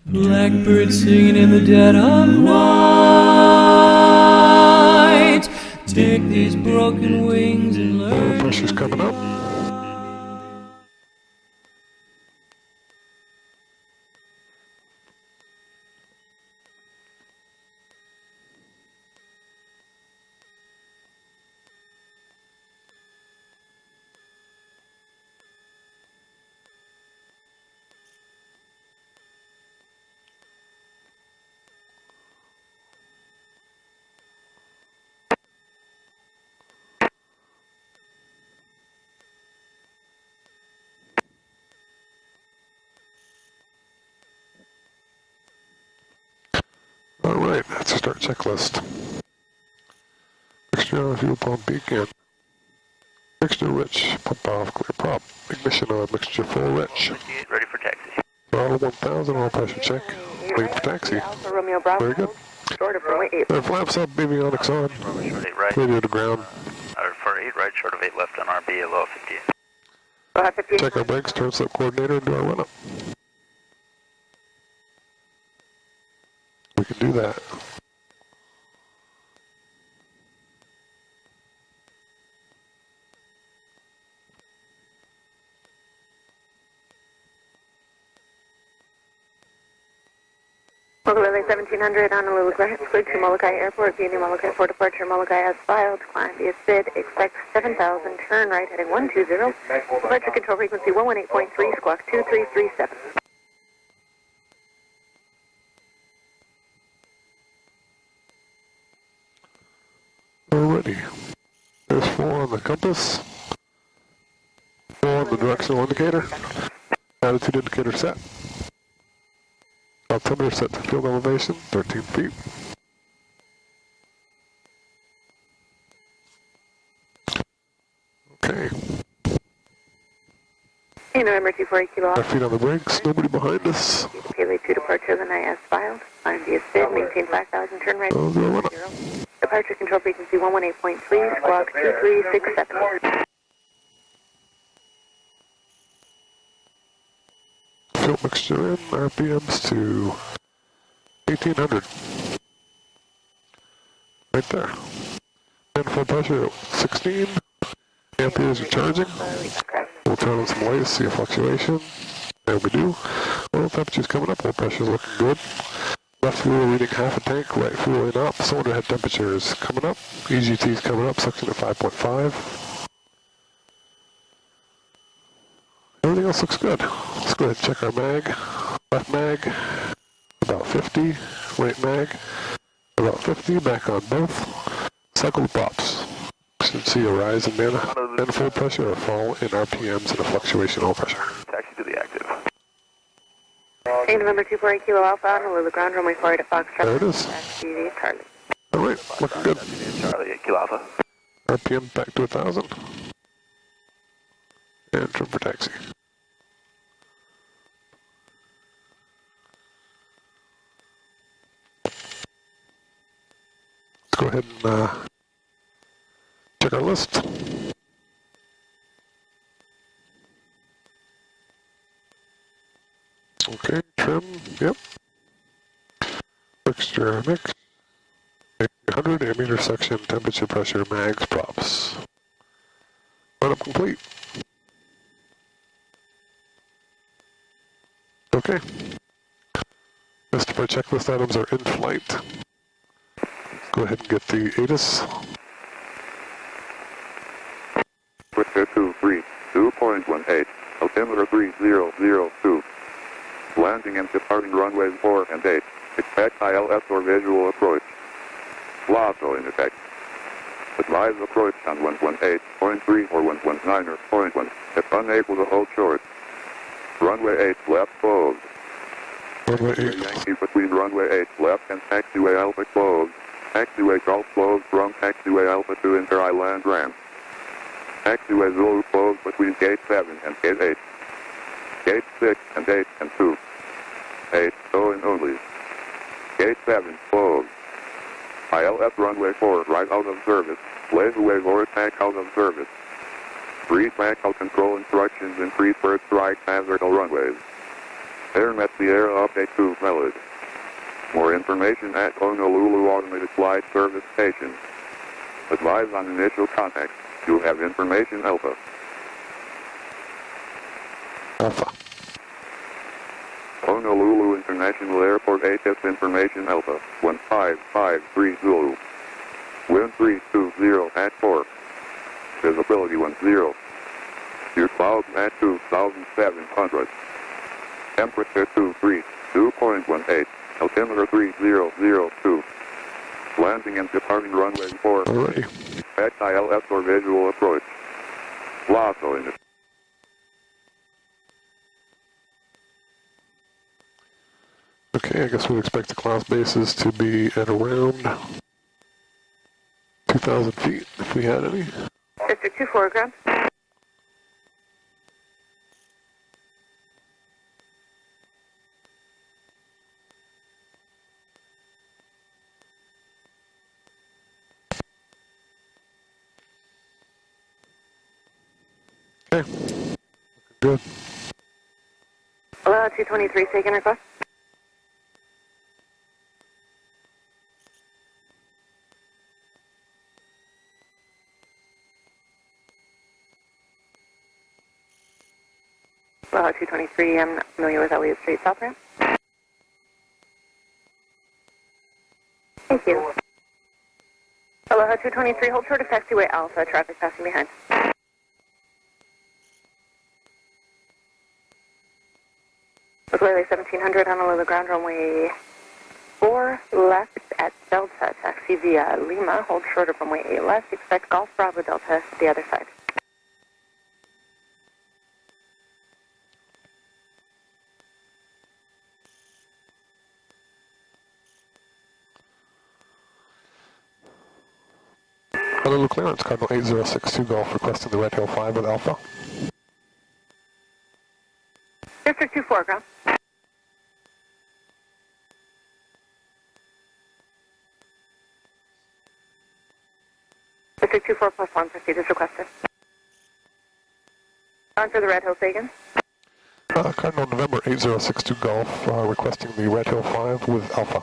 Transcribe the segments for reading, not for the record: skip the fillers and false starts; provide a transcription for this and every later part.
Blackbird singing in the dead of night. Take these broken wings and learn. Pressure's coming up. Alright, that's a start checklist. Mixture on fuel pump beacon. Mixture rich, pump off, clear prop. Ignition on, mixture full rich. Ready for taxi. Throttle 1000, oil pressure check. Waiting for taxi. Very good. Flaps up, avionics on. Short 8 right. Radio to ground. For 8 right, short of 8 left on RB, low 58. Check our brakes, turn slip coordinator, and do our run up. We can do that. Local 1700 Honolulu, cleared to Molokai Airport, via New Molokai for departure, Molokai as filed, climb via SID, expect 7000, turn right heading 120, departure control frequency 118.3, squawk 2337. Alrighty. There's 4 on the compass, 4 on the directional indicator, attitude indicator set. Altimeter set to field elevation, 13 feet. Okay. Hey, November 248 Kilo 5 feet on the brakes, nobody behind us. Paley 2 departure, the night as filed, climb via SID, maintain 5000, turn right, I'll do a run up. departure control frequency 118.3, squawk 2367. Fuel mixture in, RPMs to 1800. Right there. And full pressure at 16. Amperes are charging. We'll turn on some lights, see a fluctuation. There we do. Oil temperature's coming up, oil pressure's looking good. Left fuel reading half a tank, right fuel in up. Cylinder head temperature is coming up. EGT's coming up, suction at 5.5. Everything else looks good. Let's go ahead and check our mag. Left mag, about 50. Right mag, about 50. Back on both. Cycle the props. Should see a rise in manifold pressure, a fall in RPMs, and a fluctuation in oil pressure. Taxi to the active. Hey, November 248 Kilo Alpha, Honolulu, ground runway 48 at Fox. There it is. Taxi, Charlie. Alright, looking good. Charlie, 8 Kilo Alpha. RPM back to 1000. And trim for taxi. Let's go ahead and check our list. Okay, trim, yep. Mixture mix. 100 ammeter section, temperature, pressure, mags, props. Run-up complete. Okay. Rest of our checklist items are in flight. Let's go ahead and get the ATIS. Twitter 232.18, altimeter 3002. Landing and departing runways 4 and 8. Expect ILS or visual approach. LASO in effect. Advise approach on 118.3 or 119.1 if unable to hold short. Runway 8 left closed. Runway 8. Yankee between runway 8 left and taxiway Alpha closed. Taxiway Golf closed from taxiway Alpha to inter-island ramp. Taxiway Zulu closed between gate 7 and gate 8. Gate 6 and 8 and 2. 8, so and only. Gate 7 closed. ILS runway 4 right out of service. Laserway vortex out of service. Free tackle control instructions in free first right hazardal runways. Air Met Sierra update to valid. More information at Honolulu Automated Flight Service Station. Advise on initial contact. You have information Alpha. Alpha. Honolulu International Airport HS information Alpha 15530. Wind 320 at 4. Visibility 10. Your clouds at 2,700. Temperature 2.18. Altimeter 3002. Landing and departing runway 4. Alrighty. XILS or visual approach. Lasso in it. Okay, I guess we'd expect the class bases to be at around 2,000 feet, if we had any. District 24, ground. Okay. Good. Hello, 223, taking request. Hello, 223, I'm not familiar with Elliott Street South ramp. Thank you. Hello, 223, hold short of taxiway Alpha, traffic passing behind. Clearly 1700, Honolulu ground runway 4 left at Delta, taxi via Lima, hold short of runway 8 left, expect Golf Bravo Delta the other side. Honolulu clearance, Cardinal 8062 Golf, requesting the Red Hill 5 with Alpha. District 24, ground. District 24 plus 1, proceed as requested. On for the Red Hill, Sagan. Cardinal November 8062 Golf, requesting the Red Hill 5 with Alpha.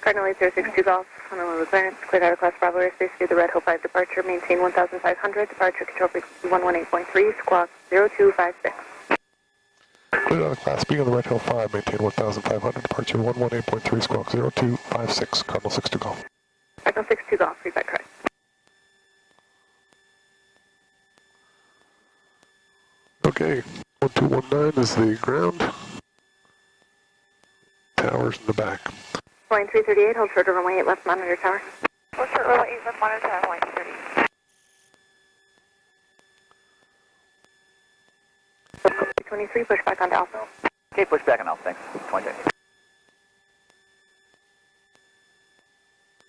Cardinal 8062 Golf, Honolulu clearance, cleared out of class Bravo airspace via the Red Hill 5 departure, maintain 1,500, departure control frequency 118.3, squawk 0256. Cleared out of class B on the Red Hill 5, maintain 1,500, departure 118.3, squawk 0256, Cardinal 62 Golf. Cardinal 62 Golf, feedback correct. Okay, 1219 is the ground. Towers in the back. Line 338, hold short of runway 8 left, monitor tower. Hold short runway 8 left, monitor tower, line 338. 23, push back onto Alpha. Okay, push back on Alpha, thanks. 20.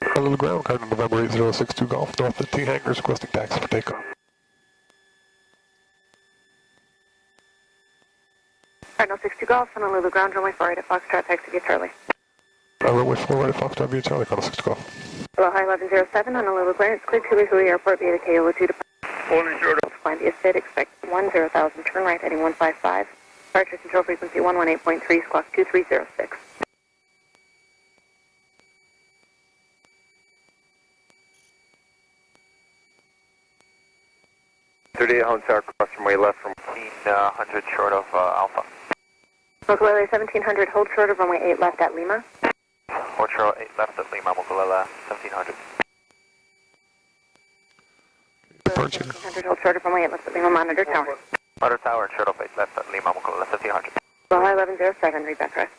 Honolulu ground, Cardinal November 8062 Golf, north of T hangars, requesting taxi for takeoff. Cardinal 62 Golf, Honolulu ground, runway 4 right at Foxtrot, taxi via Charlie. Runway 4 right at Foxtrot via Charlie, Cardinal 62 Golf. Hello, high 1107, Honolulu clearance, cleared to Hui Airport via the KOO 2 departure. Holding short of. Climb via SID, expect 10,000, turn right heading 155. Departure control frequency 118.3, squawk 2306. Home Tower, cross runway left from 100 short of Alpha. Mokulele 1700, hold short of runway 8 left at Lima. Hold short 8 left at Lima, Mokulele 1700. Departure. 1700, hold short of runway 8 left at Lima, monitor tower. Monitor Tower, short of 8 left at Lima, Mokulele 1700. Hello, high 1107, read back correct.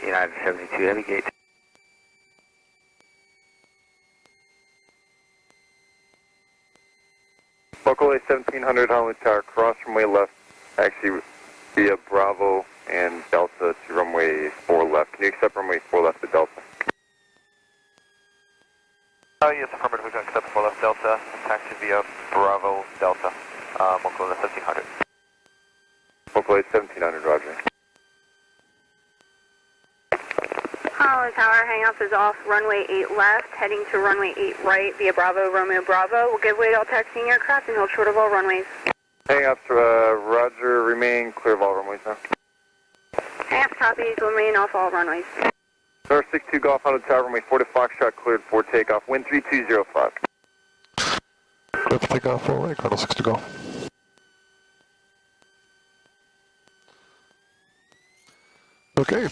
United 72 Heavy Gate. Mokulele 1700, Honolulu Tower, cross runway left, actually via Bravo and Delta to runway 4 left. Can you accept runway 4 left at Delta? Yes, affirmative, we can accept 4 left Delta, taxi via Bravo, Delta, Mokulele 1700. Mokulele 1700, roger. Apollo Tower, hangoff is off runway 8 left, heading to runway 8 right via Bravo, Romeo, Bravo. We'll give way to all taxiing aircraft and hold short of all runways. Hangoff, Roger, remain clear of all runways now. Hangoff copies, will remain off all runways. North 62 Golf Honda Tower, runway 4 to Foxtrot, cleared for takeoff, wind 3205. Clear for takeoff, 4 right, Colonel 6 to go. Okay,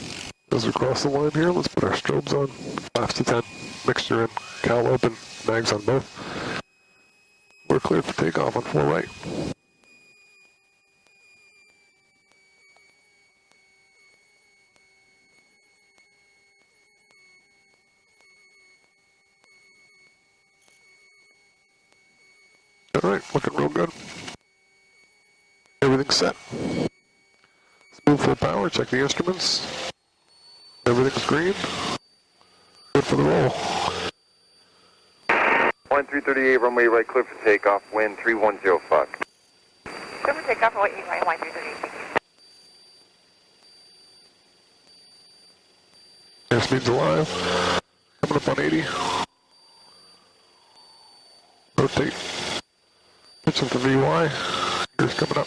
as we cross the line here, let's put our strobes on. 5 to 10, mixture in, cowl open, mags on both. We're cleared for takeoff on 4 right. All right, looking real good. Everything's set. Smooth full power, check the instruments. Everything's green. Good for the roll. Line 338, runway right, clear for takeoff, wind 3105. Clear for takeoff, what you right, line 338. Airspeed's alive. Coming up on 80. Rotate. Pitching for VY. Gears coming up.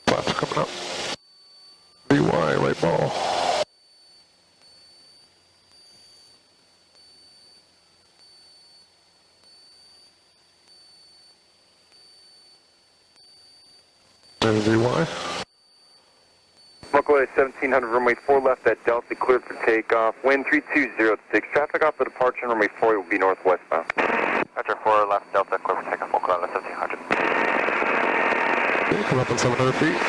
Flaps coming up. VY, right ball. There's VY. Local 1700, runway 4 left at Delta, cleared for takeoff, wind 3206. Traffic off the departure, runway 4 will be northwestbound. Roger, 4 left Delta, clear for takeoff, local 1700. Okay, come up on 700 feet.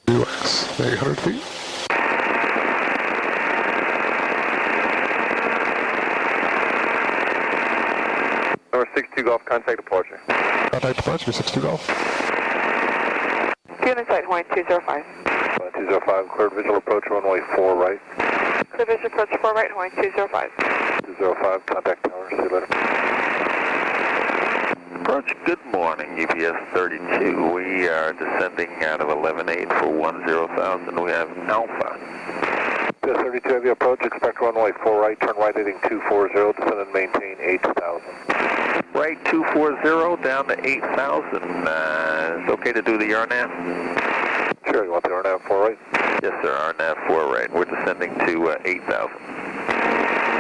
UX, 800 feet. Number 62 Golf, contact departure. Contact departure, 62 Golf. Field in sight, Hawaii 205. 205, cleared visual approach, runway 4 right. Clear visual approach 4 right, Hawaii 205. 205, contact tower, see you later. Approach, good morning, UPS 32. We are descending out of 11.8 for 10,000. We have Alpha. UPS 32, heavy approach, expect runway 4 right, turn right heading 240, descend and maintain 8,000. Right 240 down to 8,000. It's okay to do the RNAV? Sure, you want the RNAV 4 right? Yes, sir, RNAV 4 right. We're descending to 8,000.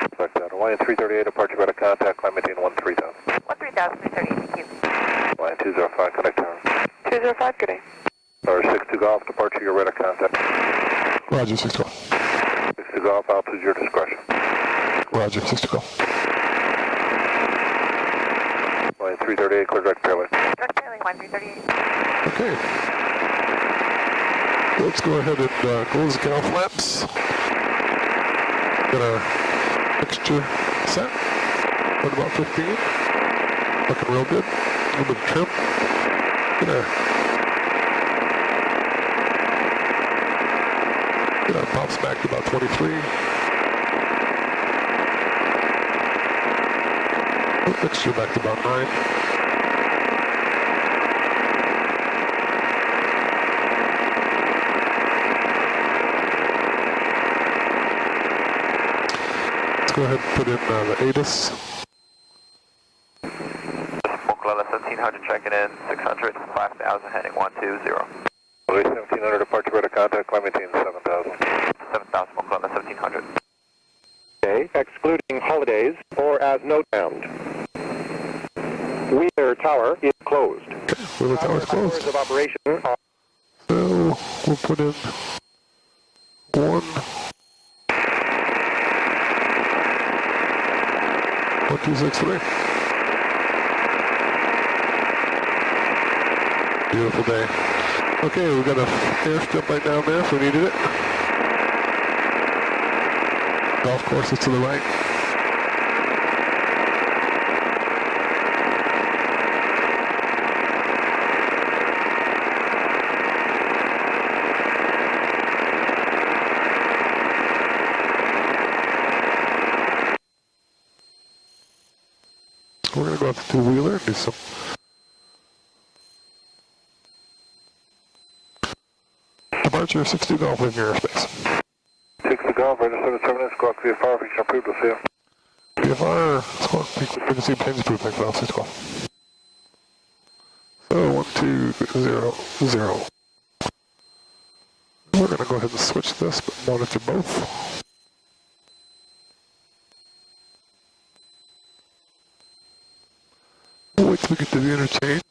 Expect that. Line 338, departure better contact, climb maintain 13,000. 13,000, 338, thank you. Line 205, connect tower. 205, good day. Number 62 Golf, departure, your radar contact. Roger, 6 Golf. 62 Golf, altitude your discretion. Roger, 6 Golf. Line 338, clear direct tailway. Direct tailing, line 338. Okay. Let's go ahead and close the cowl flaps. Got our mixture set. At about 15. Looking real good. A little bit of trim. Get our pops back to about 23. Mixture back to about 9. Let's go ahead and put in the ATIS. Oklahoma 1700 checking in, 600, 5,000 heading 120. 1700, departure better contact, climb maintain 7,000. 7,000 Oklahoma 1700. Okay, excluding holidays or as note bound. Wheeler Tower is closed. Wheeler Tower's closed. Hours of operation are So we'll put in 1, 2, 6, 3. Beautiful day. Okay, we've got a airstrip right down there if we needed it. Golf course is to the right. go out the two-wheeler and do some departure 60 Golf in your airspace. 60 Golf, ready to 77, squawk VFR, we can approve to see you. VFR, squawk, frequency obtains approved, thank you, Golf 6 Golf. So, 1200. We're going to go ahead and switch this, but monitor both. We'll wait till we get to the interchange.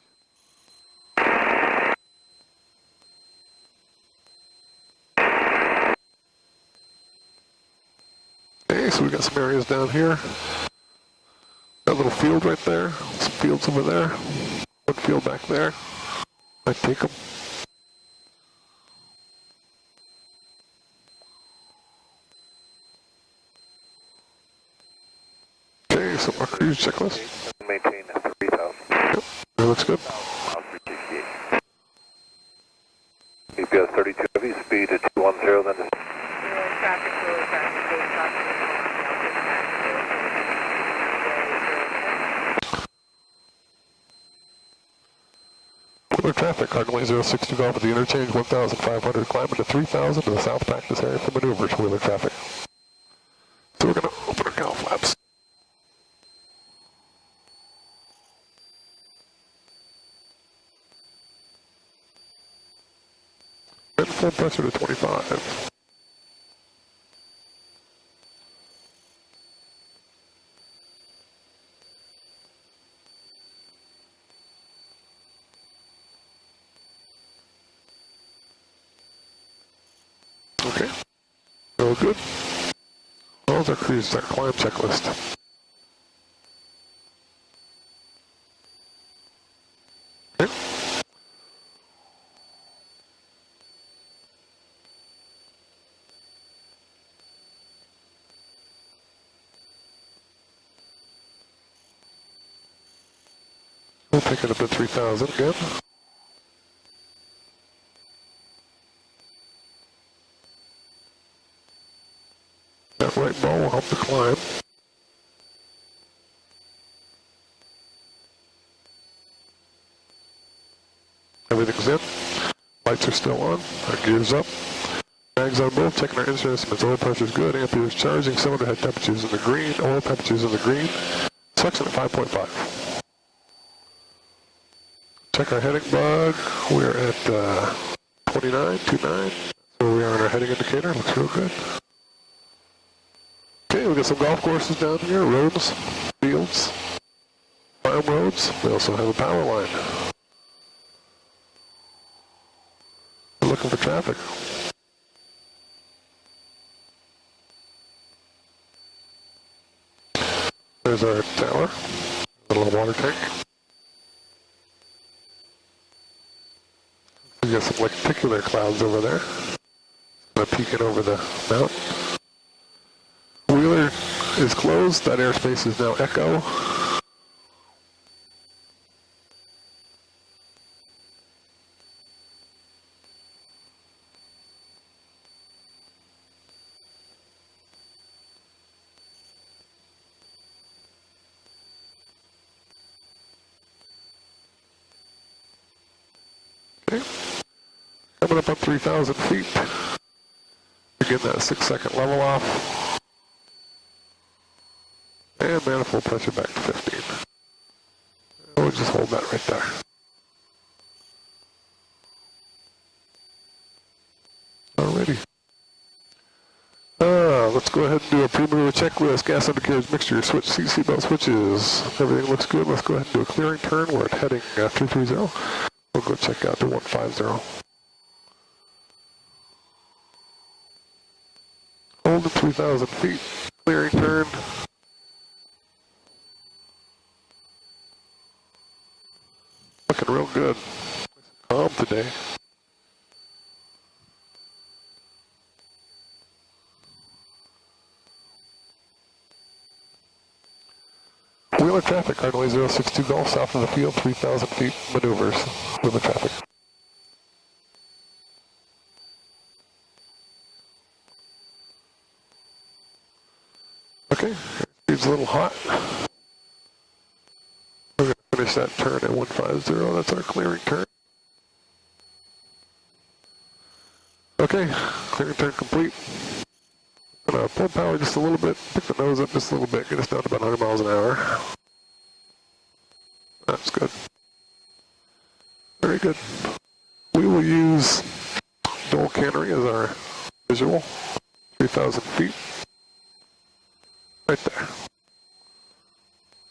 Okay, so we got some areas down here. Got a little field right there, some fields over there, one field back there. I take them. Okay, so our cruise checklist. Maintain 3,000. Yep, that looks good. EPS 32 heavy, speed at 210, then Wheeler traffic, Cardinal 062 Golf at the interchange, 1,500, climb into 3,000 to the south practice area for maneuvers, Wheeler traffic. So we're going to open our cowl flaps. And full pressure to 25. Okay, all good. How's our cruise, our climb checklist? Okay. We'll pick it up at 3,000 again. That right ball will help the climb. Everything's in. Lights are still on. Our gear's up. Mags on both. Checking our instruments. Oil pressure's good. Ampere's charging. Cylinder head temperature's in the green. Oil temperature's in the green. Suction at 5.5. Check our heading bug. We're at 29, 29. So we are on our heading indicator. Looks real good. Okay, we got some golf courses down here, roads, fields, farm roads. We also have a power line. We're looking for traffic. There's our tower, a little water tank. We got some lenticular clouds over there. Kind of peeking over the mountain. Wheeler is closed. That airspace is now Echo. Okay. Coming up on 3,000 feet. Begin that 6-second level off. And manifold pressure back to 15. We'll just hold that right there. Alrighty. Let's go ahead and do a pre-maneuver checklist. Gas undercarriage mixture, switch, seatbelt switches. Everything looks good. Let's go ahead and do a clearing turn. We're at heading 330. We'll go check out to 150. Hold at 3,000 feet. Clearing turn. Looking real good. Calm today. Wheeler traffic, Cardinal 062 Golf, south of the field, 3,000 feet, maneuvers. Wheeler traffic. Okay, speed's a little hot. Finish that turn at 150, that's our clearing turn. Okay, clearing turn complete. Gonna pull power just a little bit, pick the nose up just a little bit, get us down to about 100 miles an hour. That's good. Very good. We will use dual cannery as our visual, 3,000 feet. Right there.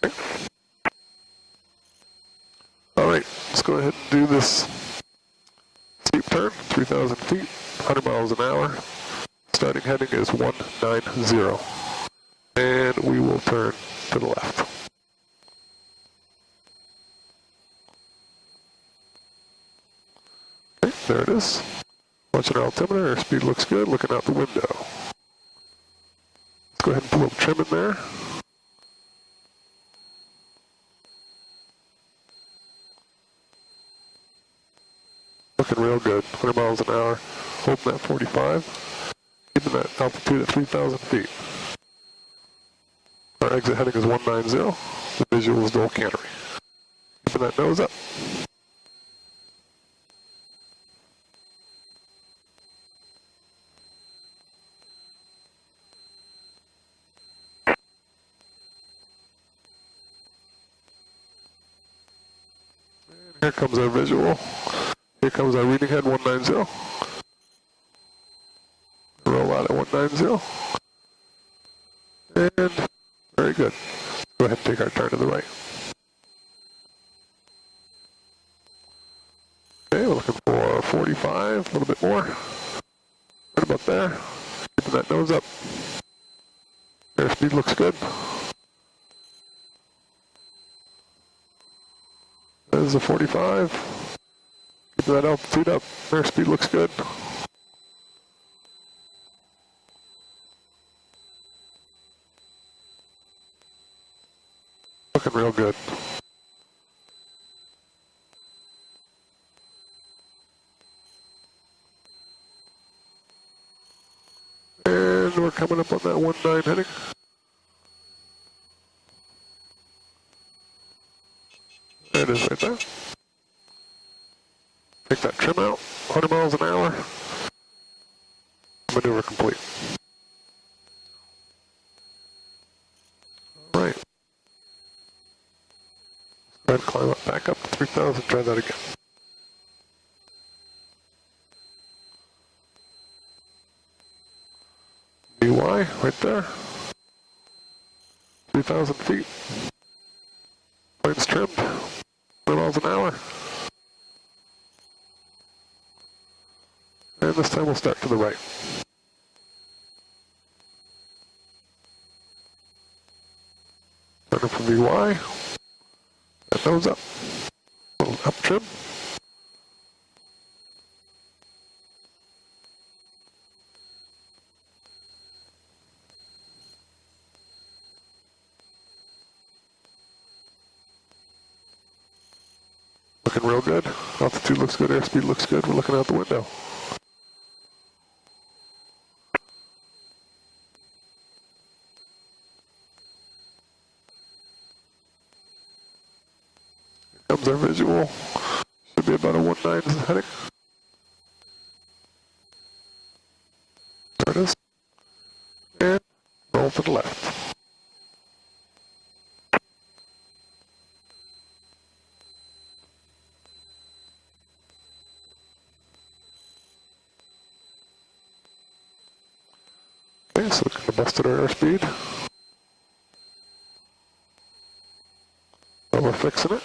Okay. All right, let's go ahead and do this steep turn, 3,000 feet, 100 miles an hour. Starting heading is 190. And we will turn to the left. Okay, there it is. Watching our altimeter, our speed looks good, looking out the window. Let's go ahead and put a little trim in there. Looking real good, 100 miles an hour, holding that 45, keeping that altitude at 3,000 feet. Our exit heading is 190, the visual is dual cannery. Keeping that nose up. And here comes our visual. Here comes our reading head, 190. Roll out at 190. And very good. Go ahead and take our turn to the right. Okay, we're looking for 45, a little bit more. Right about there. Keeping that nose up. Airspeed looks good. There's a 45. Keep that altitude up. Airspeed looks good. Looking real good. And we're coming up on that 19 heading. There it is right there. Take that trim out, 100 miles an hour. Maneuver complete. All right. Go ahead and climb up, back up to 3,000, try that again. BY, right there. 3,000 feet. Planes trimmed, 100 miles an hour. And this time we'll start to the right. Turning for VY. That nose up. A little up trim. Looking real good. Altitude looks good, airspeed looks good. We're looking out the window. Comes our visual. Should be about a 19 heading. There it is. And roll to the left. Okay, so we kind of busted our airspeed. Well, we're fixing it.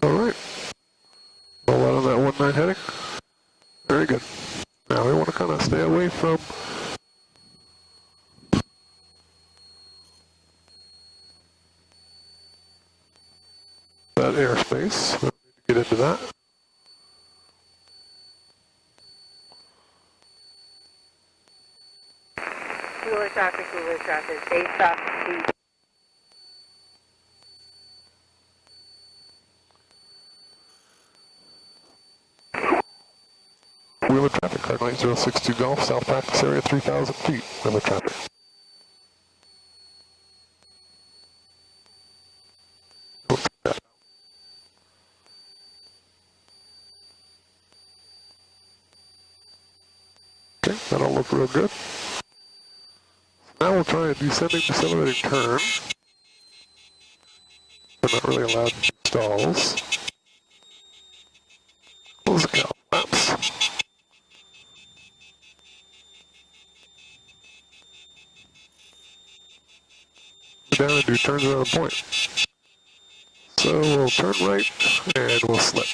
Alright. Roll out on that 19 heading. Very good. Now we want to kind of stay away from that airspace. We don't need to get into that. Wheeler traffic, base off speed. Wheeler traffic, Cardinal 8062 Golf, South Practice Area, 3,000 feet, Wheeler traffic. Okay, that all looked real good. Now we'll try a descending, decelerating turn. We're not really allowed to do stalls. Close the cow flaps. Down and do turns around point. So we'll turn right and we'll slip.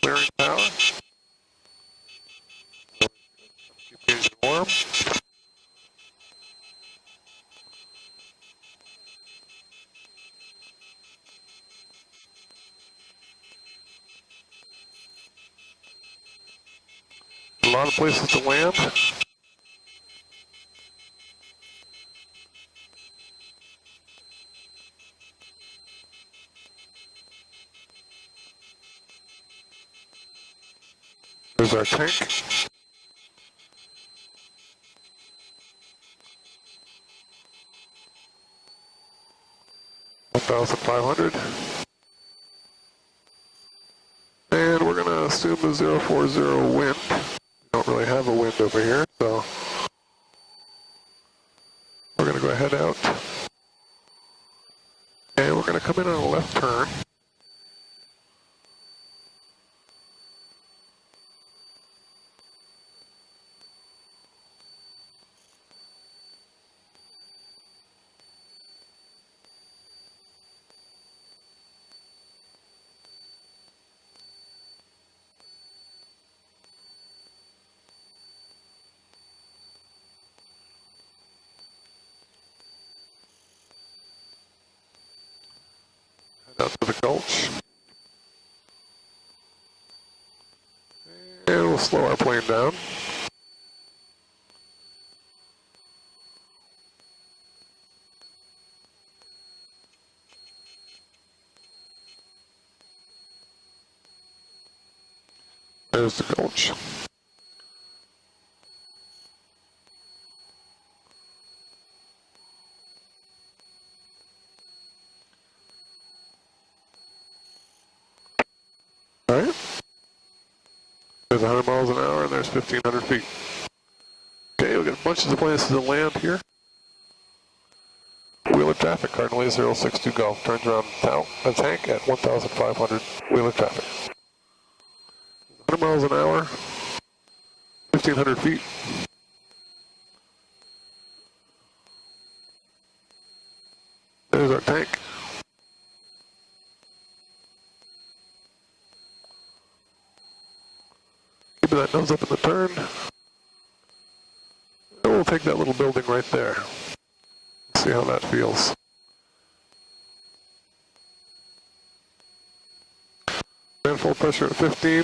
Clearing power. Keep the engine warm. A lot of places to land. There's our tank. $1,500. And we're going to assume a 040 wind. We don't really have a wind over here, so we're going to go ahead out. And we're going to come in on a left turn. Out to the gulch. And we'll slow our plane down. There's the gulch. All right. There's 100 miles an hour and there's 1,500 feet. Okay, we've got bunches of places to land here. Wheeler traffic, Cardinal 8062 Golf, turns around a tank at 1,500 Wheeler traffic. 100 miles an hour, 1,500 feet. There's our tank. Keeping that nose up in the turn. And we'll take that little building right there. See how that feels. Manifold pressure at 15.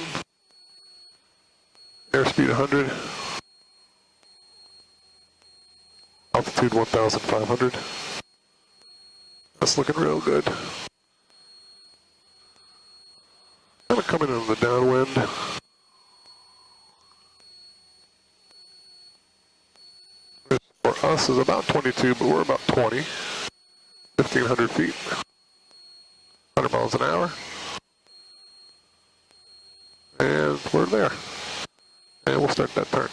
Airspeed 100. Altitude 1,500. That's looking real good. Kind of coming in on the downwind. For us is about 22, but we're about 20. 1,500 feet. 100 miles an hour. And we're there. And we'll start that turn.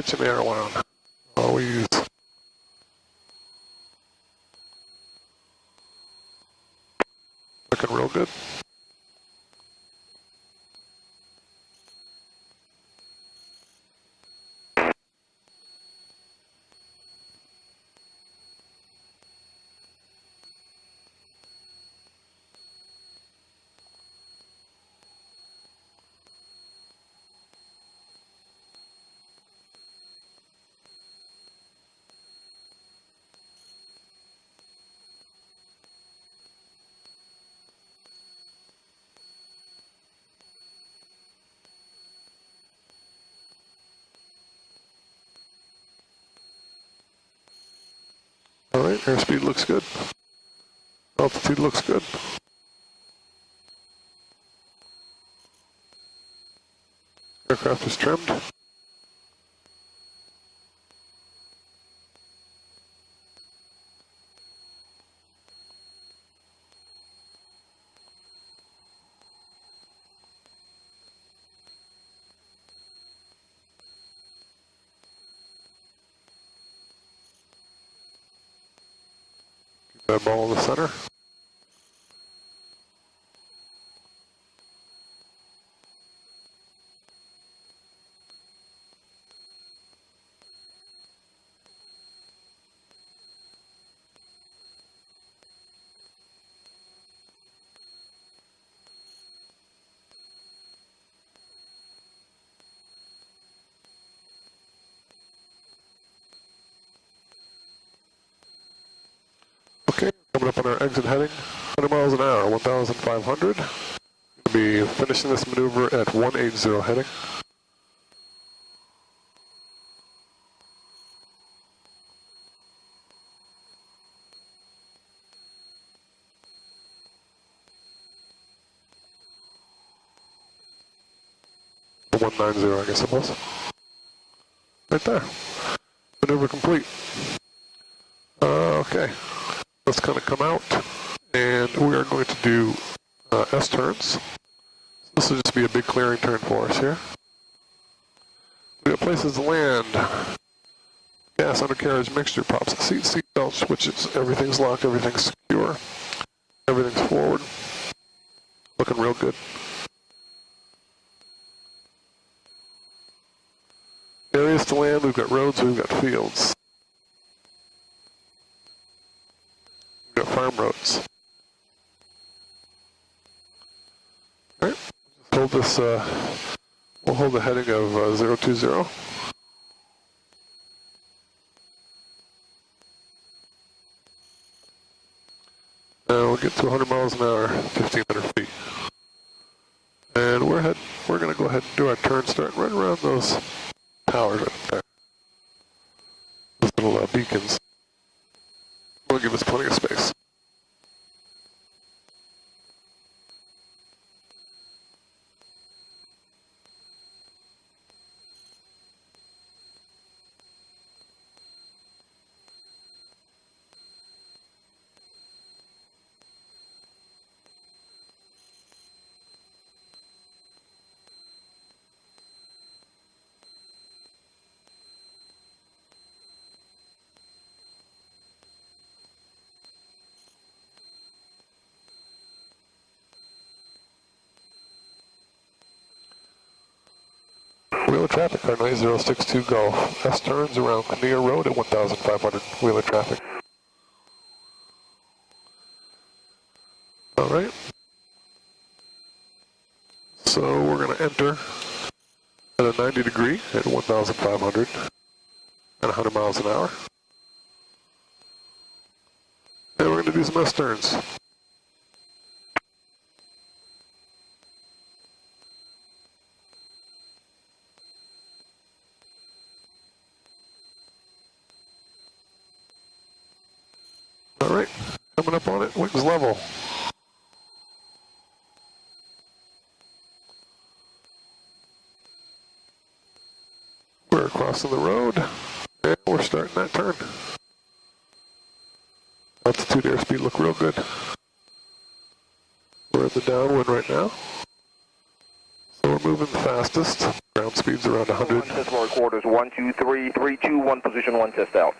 pitch and aileron. All we use. Looking real good. Alright, airspeed looks good. Altitude looks good. Aircraft is trimmed. That ball in the center. Okay, coming up on our exit heading, 100 miles an hour, 1,500. We'll be finishing this maneuver at 180 heading. Or 190, I guess it was. Right there. Maneuver complete. Okay. Let's kind of come out, and we are going to do S-turns. This will just be a big clearing turn for us here. We got places to land. Gas undercarriage mixture pops the seat belt switches. Everything's locked, everything's secure, everything's forward. Looking real good. Areas to land, we've got roads, we've got fields. Farm roads. All right, just hold this, we'll hold the heading of 020. And we'll get to 100 miles an hour, 1,500 feet. And we're going to go ahead and do our turn start right around those towers right there. Those little beacons. Will give us plenty of space. Wheeler traffic, car 9062 Golf. S turns around Kinnear Road at 1,500 wheeler traffic. Alright. So we're going to enter at a 90 degree at 1,500 and 100 miles an hour. And we're going to do some S turns. Alright, coming up on it, wings level. We're crossing the road, and we're starting that turn. Altitude, airspeed look real good. We're in the downwind right now, so we're we're moving the fastest. Ground speed's around 100. Decimal recorders 123, 321, position 1, test out.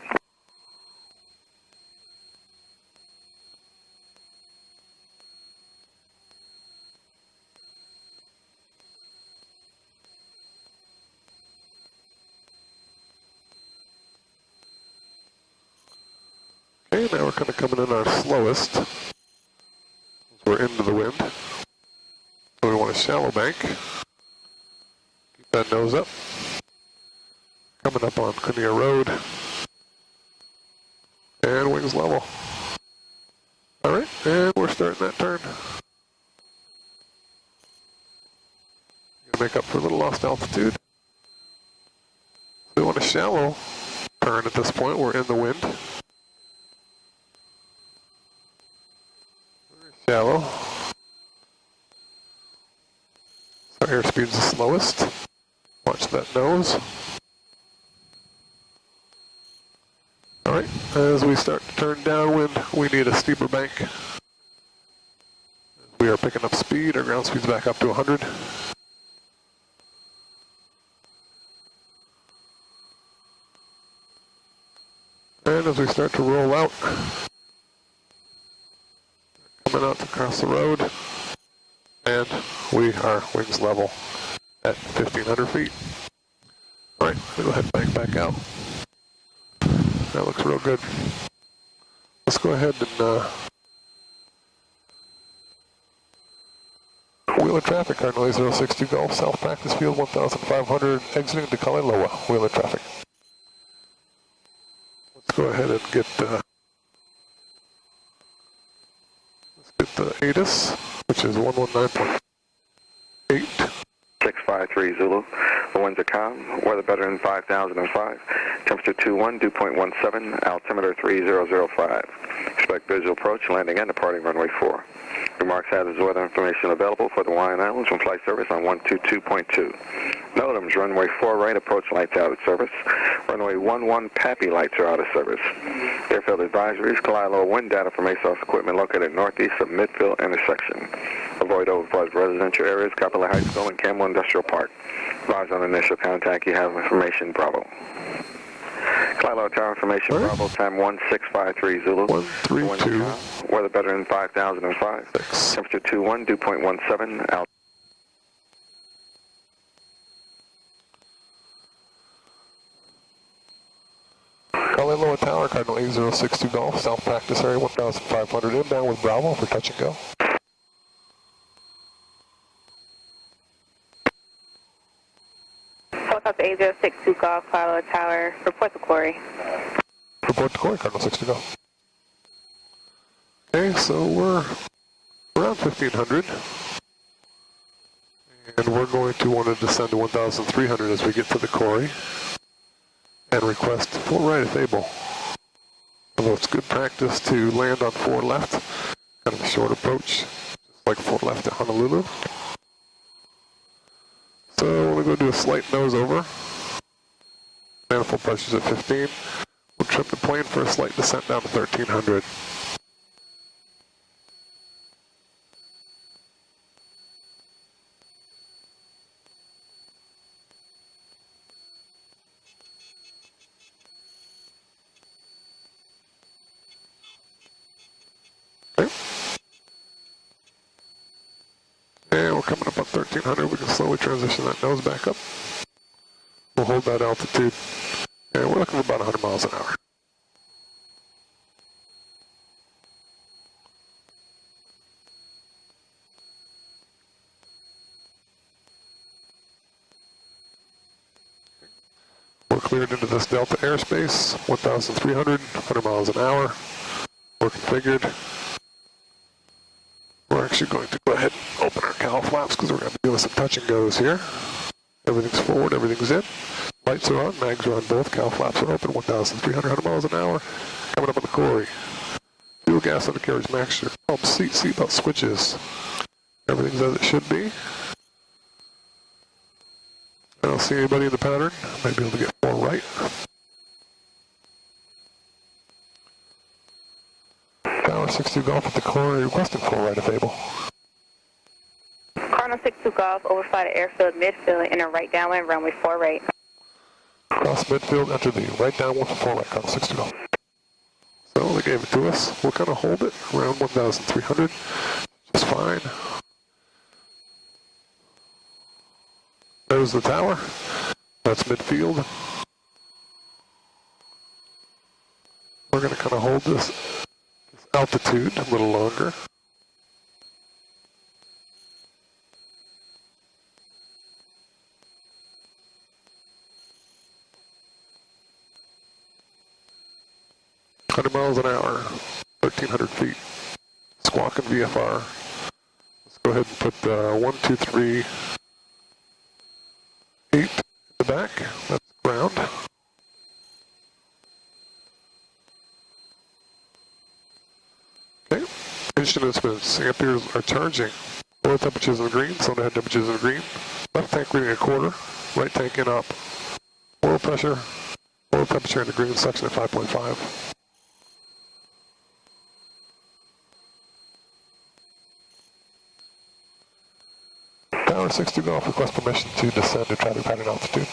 Okay, now we're kind of coming in our slowest. We're into the wind. So we want a shallow bank. Keep that nose up. Coming up on Kinnear Road. And wings level. Alright, and we're starting that turn. Gonna make up for a little lost altitude. We want a shallow turn at this point. We're in the wind. Very shallow. So airspeed's the slowest. Watch that nose. Alright, as we start to turn downwind, we need a steeper bank. We are picking up speed, our ground speed's back up to 100. And as we start to roll out, coming out across the road, and we are wings level at 1,500 feet. Alright, we'll go ahead and bank back out. That looks real good. Let's go ahead and wheel of traffic, Cardinal 062 Golf, South Practice Field 1,500, exiting to Kaliloa, wheel of traffic. Let's go ahead and get the ATIS, which is 119.8. 653 Zulu. The winds are calm. Weather better than 5005. Temperature 21, dew point 17. Altimeter 3005. Expect visual approach, landing and departing runway 4. Remarks hazardous weather information available for the Hawaiian Islands from flight service on 122.2. NOTAMs, runway 4 right, approach lights out of service. Runway 11, PAPI lights are out of service. Airfield advisories, Kaliloa wind data from ASOS equipment located northeast of Midfield intersection. Avoid overpriced residential areas, Kapolei High School and Campbell Industrial Park. Advise on initial contact, you have information, Bravo. Kaliloa Tower information, right. Bravo, time 1653 Zulu. 132. Weather better than 5005. 6. Temperature 21, dew point 17. Kaliloa Tower, Cardinal 8062 Golf, South Practice Area 1,500 inbound with Bravo for touch and go. Helicopter 8062 Golf, Kaliloa Tower, report to Quarry. Report to Quarry, Cardinal 60 Golf. Okay, so we're around 1,500. And we're going to want to descend to 1,300 as we get to the Quarry. And request full right if able. Although it's good practice to land on 4 left, kind of a short approach, just like 4 left at Honolulu. So we're going to do a slight nose over. Manifold pressure's at 15. We'll trim the plane for a slight descent down to 1,300. And we're coming up on 1,300. We can slowly transition that nose back up. We'll hold that altitude. And we're looking for about 100 miles an hour. We're cleared into this Delta airspace, 1,300, 100 miles an hour. We're configured. We're actually going to go ahead and open our cowl flaps because we're going to be doing some touch and goes here. Everything's forward, everything's in. Lights are on, mags are on both, cowl flaps are open, 1,300, 100 miles an hour. Coming up on the Quarry. Fuel gas undercarriage mixture. Pump, seatbelt switches. Everything's as it should be. I don't see anybody in the pattern. Might be able to get 4 right. Tower 62 Golf at the Quarry, requesting 4 right if able. Cardinal 62 62 Golf, overfly the airfield midfield, enter right downwind, runway 4 right. Cross midfield, enter the right downwind for 4 right, Call 60 Golf. So they gave it to us. We'll kind of hold it around 1,300, just fine. There's the tower. That's midfield. We're going to kind of hold this altitude a little longer. miles an hour, 1,300 feet. Squawk and VFR. Let's go ahead and put 1, 2, 3, 8 in the back. That's ground. Okay. Engine instruments. Amperes are charging. Oil temperatures in the green. Cylinder head temperatures in the green. Left tank reading a quarter. Right tank in up. Oil pressure. Oil temperature in the green section at 5.5. Tower 62 Golf, request permission to descend to traffic pattern altitude.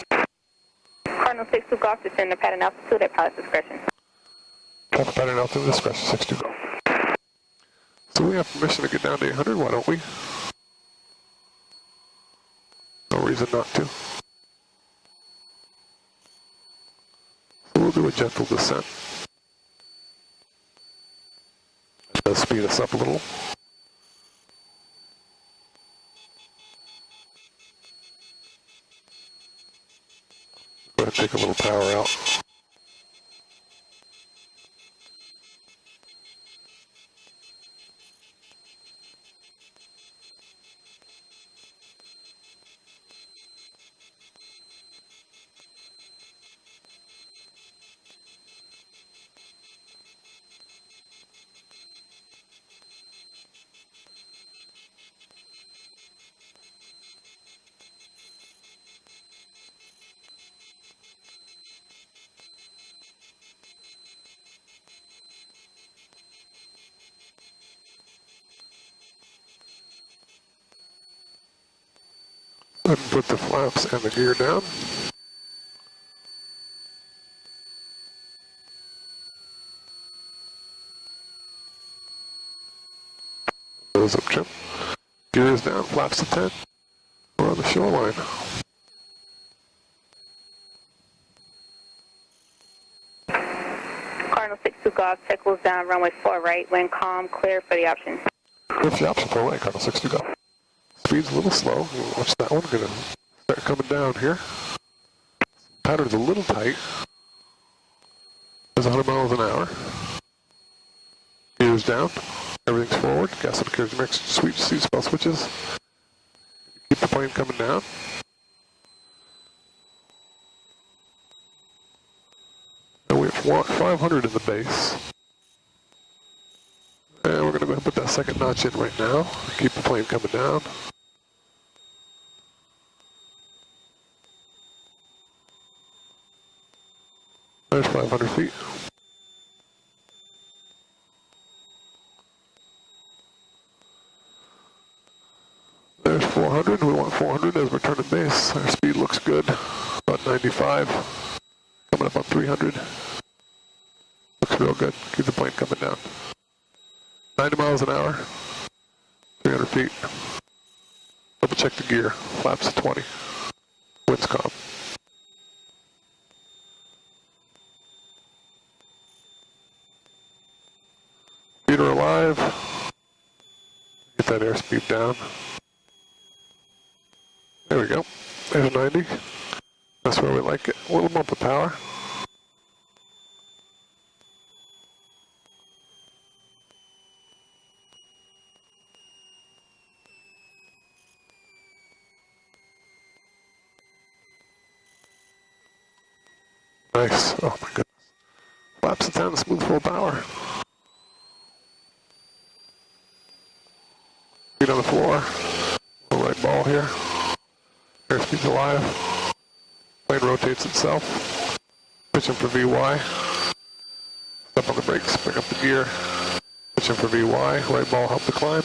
Cardinal 62 Golf, descend to pattern altitude at pilot's discretion. Traffic pattern altitude discretion, 62 Golf. So we have permission to get down to 800, why don't we? No reason not to. So we'll do a gentle descent. It does speed us up a little. Go ahead and take a little power out. Go ahead and put the flaps and the gear down. Nose up trim. Gear is down, flaps to 10. We're on the shoreline. Cardinal 62 Golf, check down, runway 4 right, wind calm, clear for the option. Clear for the option, 4 right, Cardinal 62 Golf. Speed's a little slow. Watch that one. Gonna start coming down here. Pattern's a little tight. There's 100 miles an hour. Gears down. Everything's forward. Gas and gears mix. Sweep seat spell switches. Keep the plane coming down. And we have 500 in the base. And we're going to go ahead and put that second notch in right now. Keep the plane coming down. There's 500 feet. There's 400. We want 400 as we're turning base. Our speed looks good. About 95. Coming up on 300. Looks real good. Keep the plane coming down. 90 miles an hour. 300 feet. Double check the gear. Flaps at 20. Wind's calm. Feet are alive. Get that airspeed down. There we go. There's 90. That's where we like it. A little bump of power. Nice. Oh my goodness. Flaps it down, smooth full power. Feet on the floor. Little right ball here. Airspeed's alive. Plane rotates itself. Pitching for VY. Step on the brakes, bring up the gear. Pitching for VY. Right ball help the climb.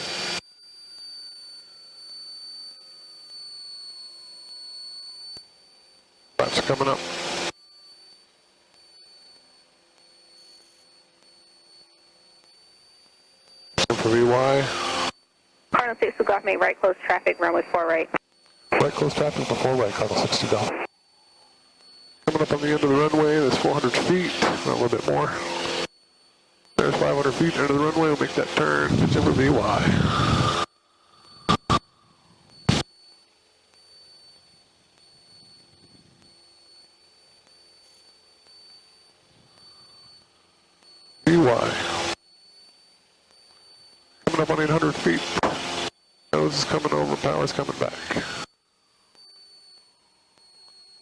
coming up. For VY. Cardinal 6 to golf, make right, close traffic, runway 4 right. Right, close traffic before right, Cardinal 6 to golf. Coming up on the end of the runway, there's 400 feet, a little bit more. There's 500 feet under the runway, we'll make that turn, pitch over VY. VY. Coming up on 800 feet. Nose is coming over, power's coming back.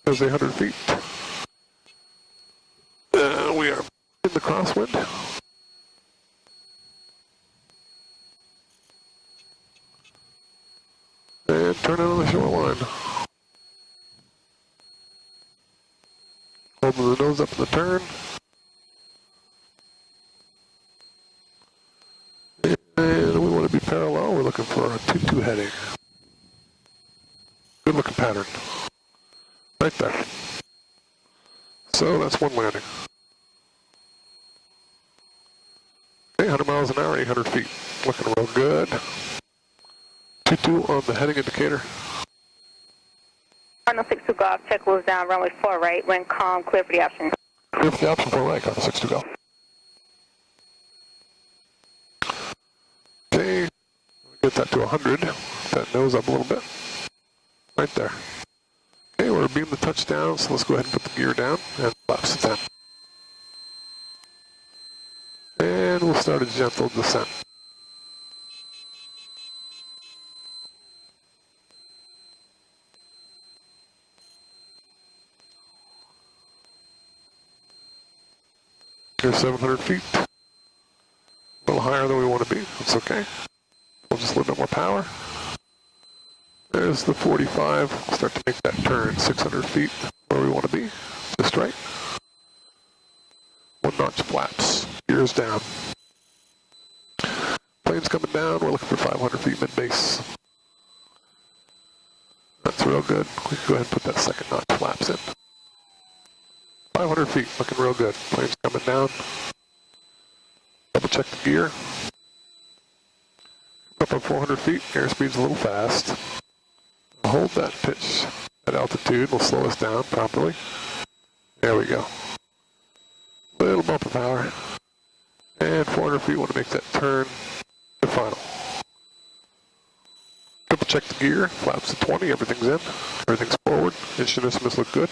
There's 800 feet. We are in the crosswind. And turn it on the shoreline. Holding the nose up in the turn. And we want to be parallel. We're looking for a 2-2 heading. Good looking pattern. Right there. So that's one landing. Okay, 100 miles an hour, 800 feet. Looking real good. 2-2 on the heading indicator. Cardinal 6 to golf, check wheels down, runway 4 right, wind calm, clear for the option. Clear for the option for right, Cardinal 6 to go. Okay, get that to 100. That nose up a little bit. Right there. Okay, we're beam the touchdown, so let's go ahead and put the gear down and flaps to 10. And we'll start a gentle descent. Here's 700 feet. A little higher than we want to be. That's okay. We'll just a little bit more power. There's the 45. We'll start to make that turn. 600 feet where we want to be. Just right. 1 notch flaps. Gears down. Plane's coming down. We're looking for 500 feet mid-base. That's real good. We can go ahead and put that 2nd notch flaps in. 500 feet, looking real good. Plane's coming down. Double check the gear. Up on 400 feet, airspeed's a little fast. We'll hold that pitch at altitude. We'll slow us down properly. There we go. Little bump of power. And 400 feet, want to make that turn to final. Double check the gear. Flaps to 20, everything's in. Everything's forward. Instruments look good.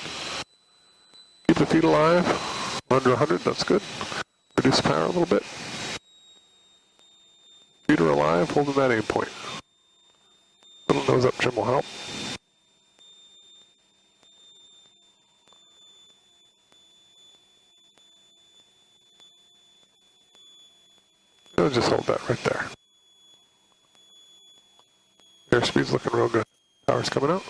Keep the feet alive, under 100, that's good. Reduce power a little bit. Feet are alive, holding that aim point. Little nose up trim will help. And just hold that right there. Airspeed's looking real good. Power's coming out.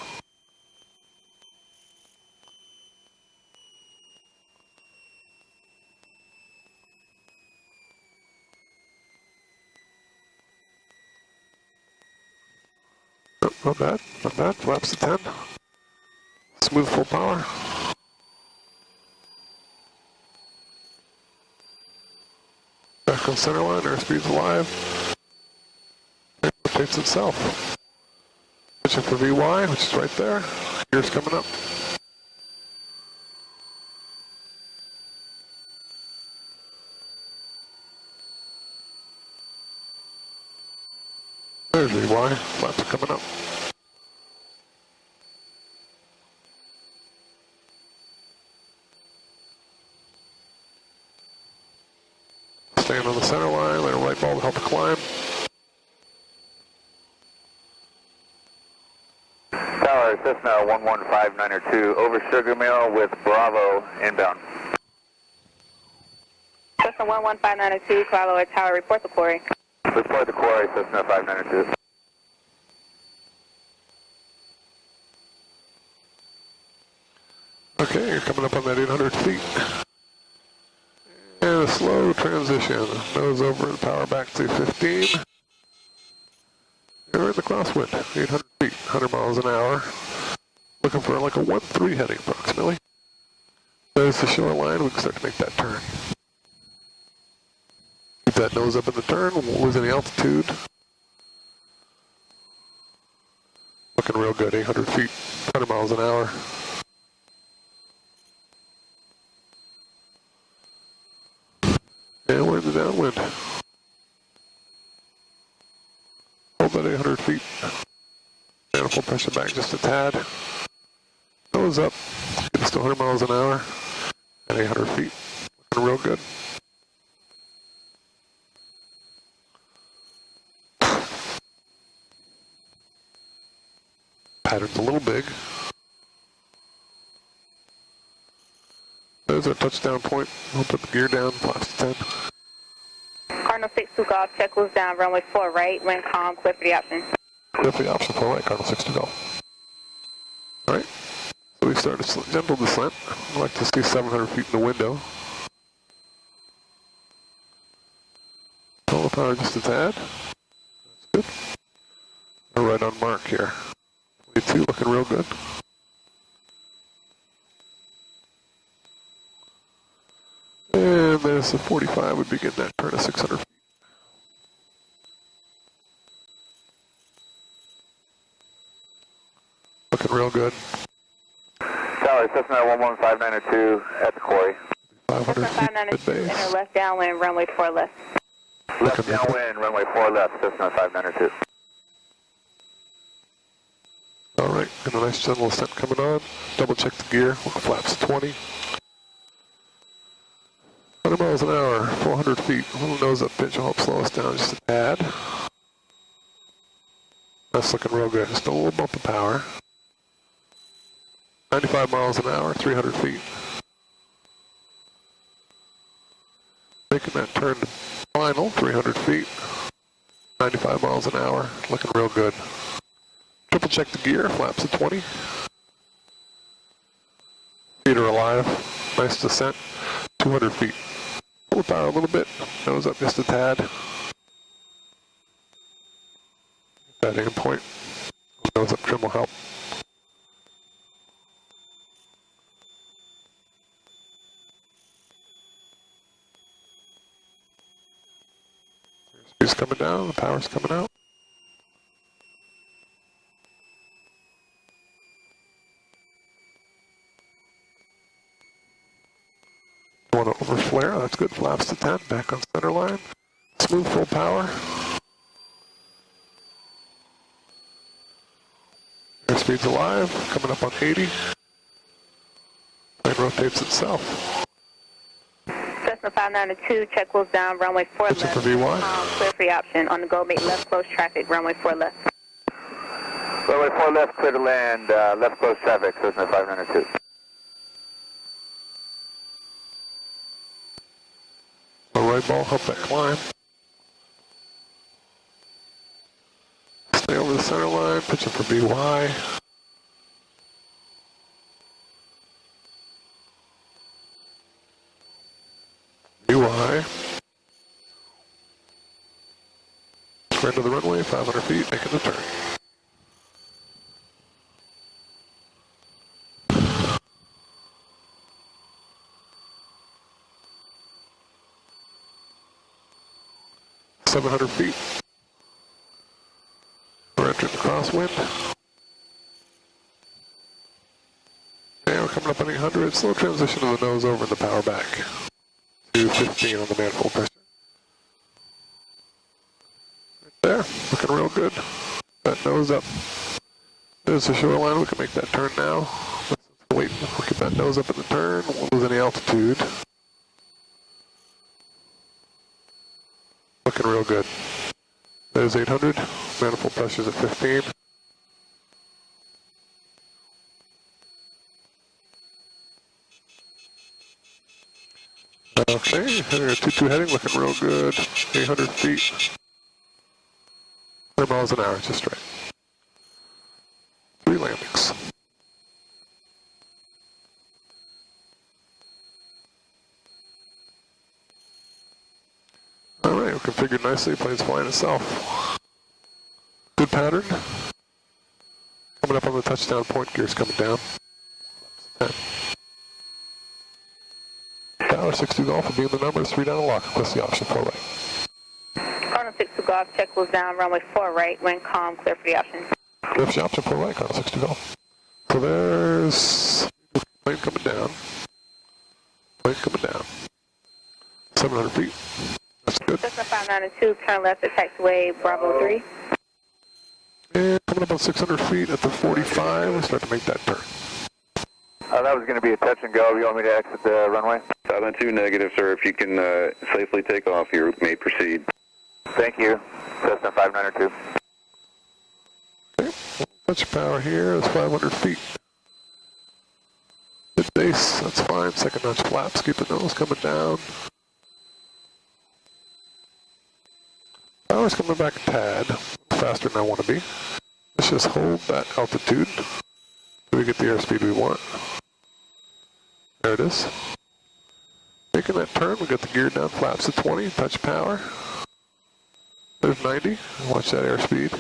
Not bad, not bad. Flaps to 10. Smooth full power. Back on center line, airspeed's alive. It rotates itself. Pitching for VY, which is right there. Gears coming up. There's VY, flaps are coming up. Staying on the center line, let a right ball help it climb. Tower, Cessna 11592, over Sugar Mill with Bravo inbound. Cessna 11592, follow at tower, report the quarry. Report the quarry, Cessna 592. Okay, you're coming up on that 800 feet. And a slow transition. Nose over and power back to 15. You're in the crosswind, 800 feet, 100 miles an hour. Looking for like a 1-3 heading approximately. There's the shoreline, we can start to make that turn. Keep that nose up in the turn, won't lose any altitude. Looking real good, 800 feet, 100 miles an hour. And we're in the downwind. Hold that 800 feet. Manifold pressure back just a tad. Nose up, get us to 100 miles an hour at 800 feet. Looking real good. Pattern's a little big. There's our touchdown point. We'll put the gear down, flaps to 10. Cardinal 6 to golf, check was down, runway 4 right, wind calm, clear for the option. Clear for the option 4 right, Cardinal 6 to golf. Alright, so we start a gentle descent. I'd like to see 700 feet in the window. Pull the power just a tad. That's good. We're right on mark here. 22, looking real good. And there's the 45, would begin that turn of 600 feet. Looking real good. Tower, Cessna 11592 at the quarry. 500 Cessna feet at 592, base. enter left downwind, runway 4 left. Left downwind, runway 4 left, Cessna 592. Alright, and a nice gentle ascent coming on. Double check the gear, flaps 20. 100 miles an hour, 400 feet. A little nose up pitch will help slow us down just a tad. That's looking real good. Just a little bump of power. 95 miles an hour, 300 feet. Making that turn to final, 300 feet. 95 miles an hour, looking real good. Triple check the gear, flaps at 20. Feet are alive. Nice descent. 200 feet. Pull the power a little bit. Nose up just a tad. That aim point. Nose up trim will help. Speed's coming down, the power's coming out. Want to over flare, that's good. Flaps to 10, back on center line. Smooth full power. Airspeed's alive, coming up on 80. Plane rotates itself. Cessna 592, check was down, runway 4 Pitching left. for VY. Clear for the option. On the go, make left close traffic, runway 4 left. Runway 4 left, clear to land, left close traffic, Cessna 592. Right ball, help that climb. Stay over the center line, pitching for BY. BY. Spread to the runway, 500 feet, making the turn. .700 feet. We're entering the crosswind. And we're coming up on 800. Slow transition of the nose over and the power back. 215 on the manifold pressure. Right there, looking real good. That nose up. There's the shoreline. We can make that turn now. Let's wait. We'll get that nose up in the turn. Won't lose any altitude. Looking real good. There's 800. Manifold pressure's at 15. Okay, heading a 2-2 heading, looking real good. 800 feet. 100 miles an hour, just right. 3 landings. Alright, we're configured nicely, plane's flying itself. Good pattern. Coming up on the touchdown point, gear's coming down. 10. Tower 62 Golf will be in the number 3 down and lock. Request the option 4 right. Cardinal 62 Golf, check was down, runway 4 right, wind calm, clear for the option. Clear for the option 4 right, Cardinal 62 Golf. So there's plane coming down. Plane coming down. 700 feet. That's good. Cessna 592, turn left at taxiway Bravo 3. And coming up on 600 feet at the 45, we start to make that turn. That was going to be a touch and go. You want me to exit the runway? 592 negative, sir. If you can safely take off, you may proceed. Thank you. Cessna 592. Okay, touch power here is 500 feet. Mid base, that's fine. Second notch flaps, keep the nose coming down. Power's coming back a tad faster than I want to be. Let's just hold that altitude so we get the airspeed we want. There it is. Making that turn, we got the gear down, flaps at 20, touch power. There's 90, watch that airspeed.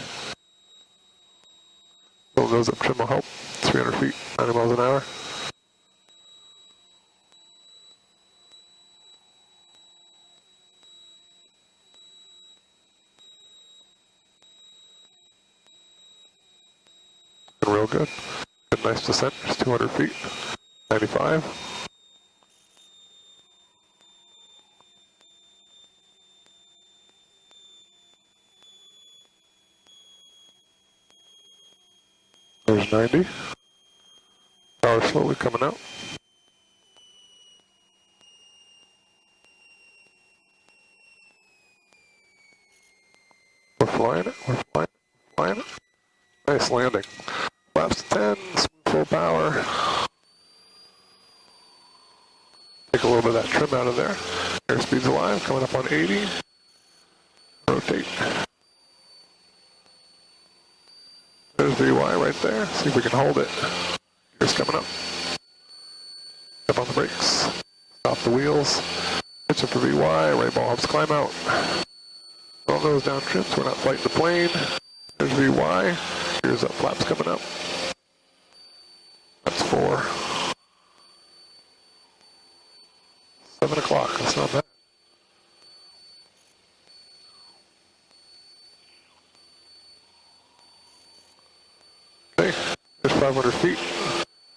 Little nose up trim will help, 300 feet, 90 miles an hour. Real good. Good, nice descent, just 200 feet, 95. There's 90. Power slowly coming out. We're flying it, we're flying it, flying it. Nice landing. Flaps to 10, smooth full power. Take a little bit of that trim out of there. Airspeed's alive, coming up on 80. Rotate. There's VY right there. See if we can hold it. Gear's coming up. Step on the brakes. Stop the wheels. Pitch up for VY. Right ball helps climb out. All nose down trim so we're not fighting the plane. There's VY. Here's up, flaps coming up. That's 4. 7 o'clock, that's not bad. Okay, there's 500 feet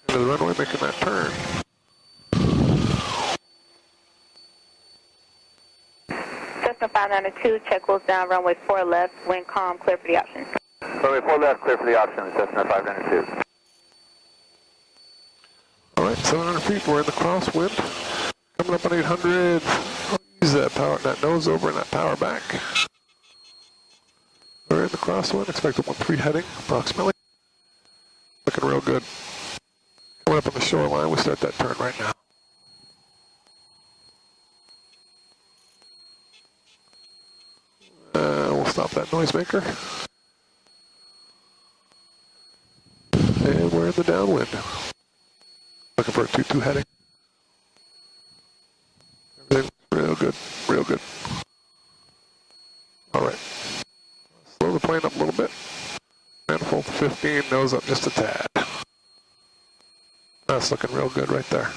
into the runway, making that turn. Cessna 592, check was down, runway 4 left, wind calm, clear for the option. Runway 4 left, clear for the option, Cessna 592. Alright, 700 feet, we're in the crosswind. Coming up on 800. Use that power, that nose over and that power back. We're in the crosswind, expect a 1-3 heading, approximately. Looking real good. Coming up on the shoreline, we start that turn right now. We'll stop that noisemaker. And we're in the downwind. Looking for a 2-2 heading. Everything's real good, real good. All right. Slow the plane up a little bit. Manifold 15, nose up just a tad. That's looking real good right there.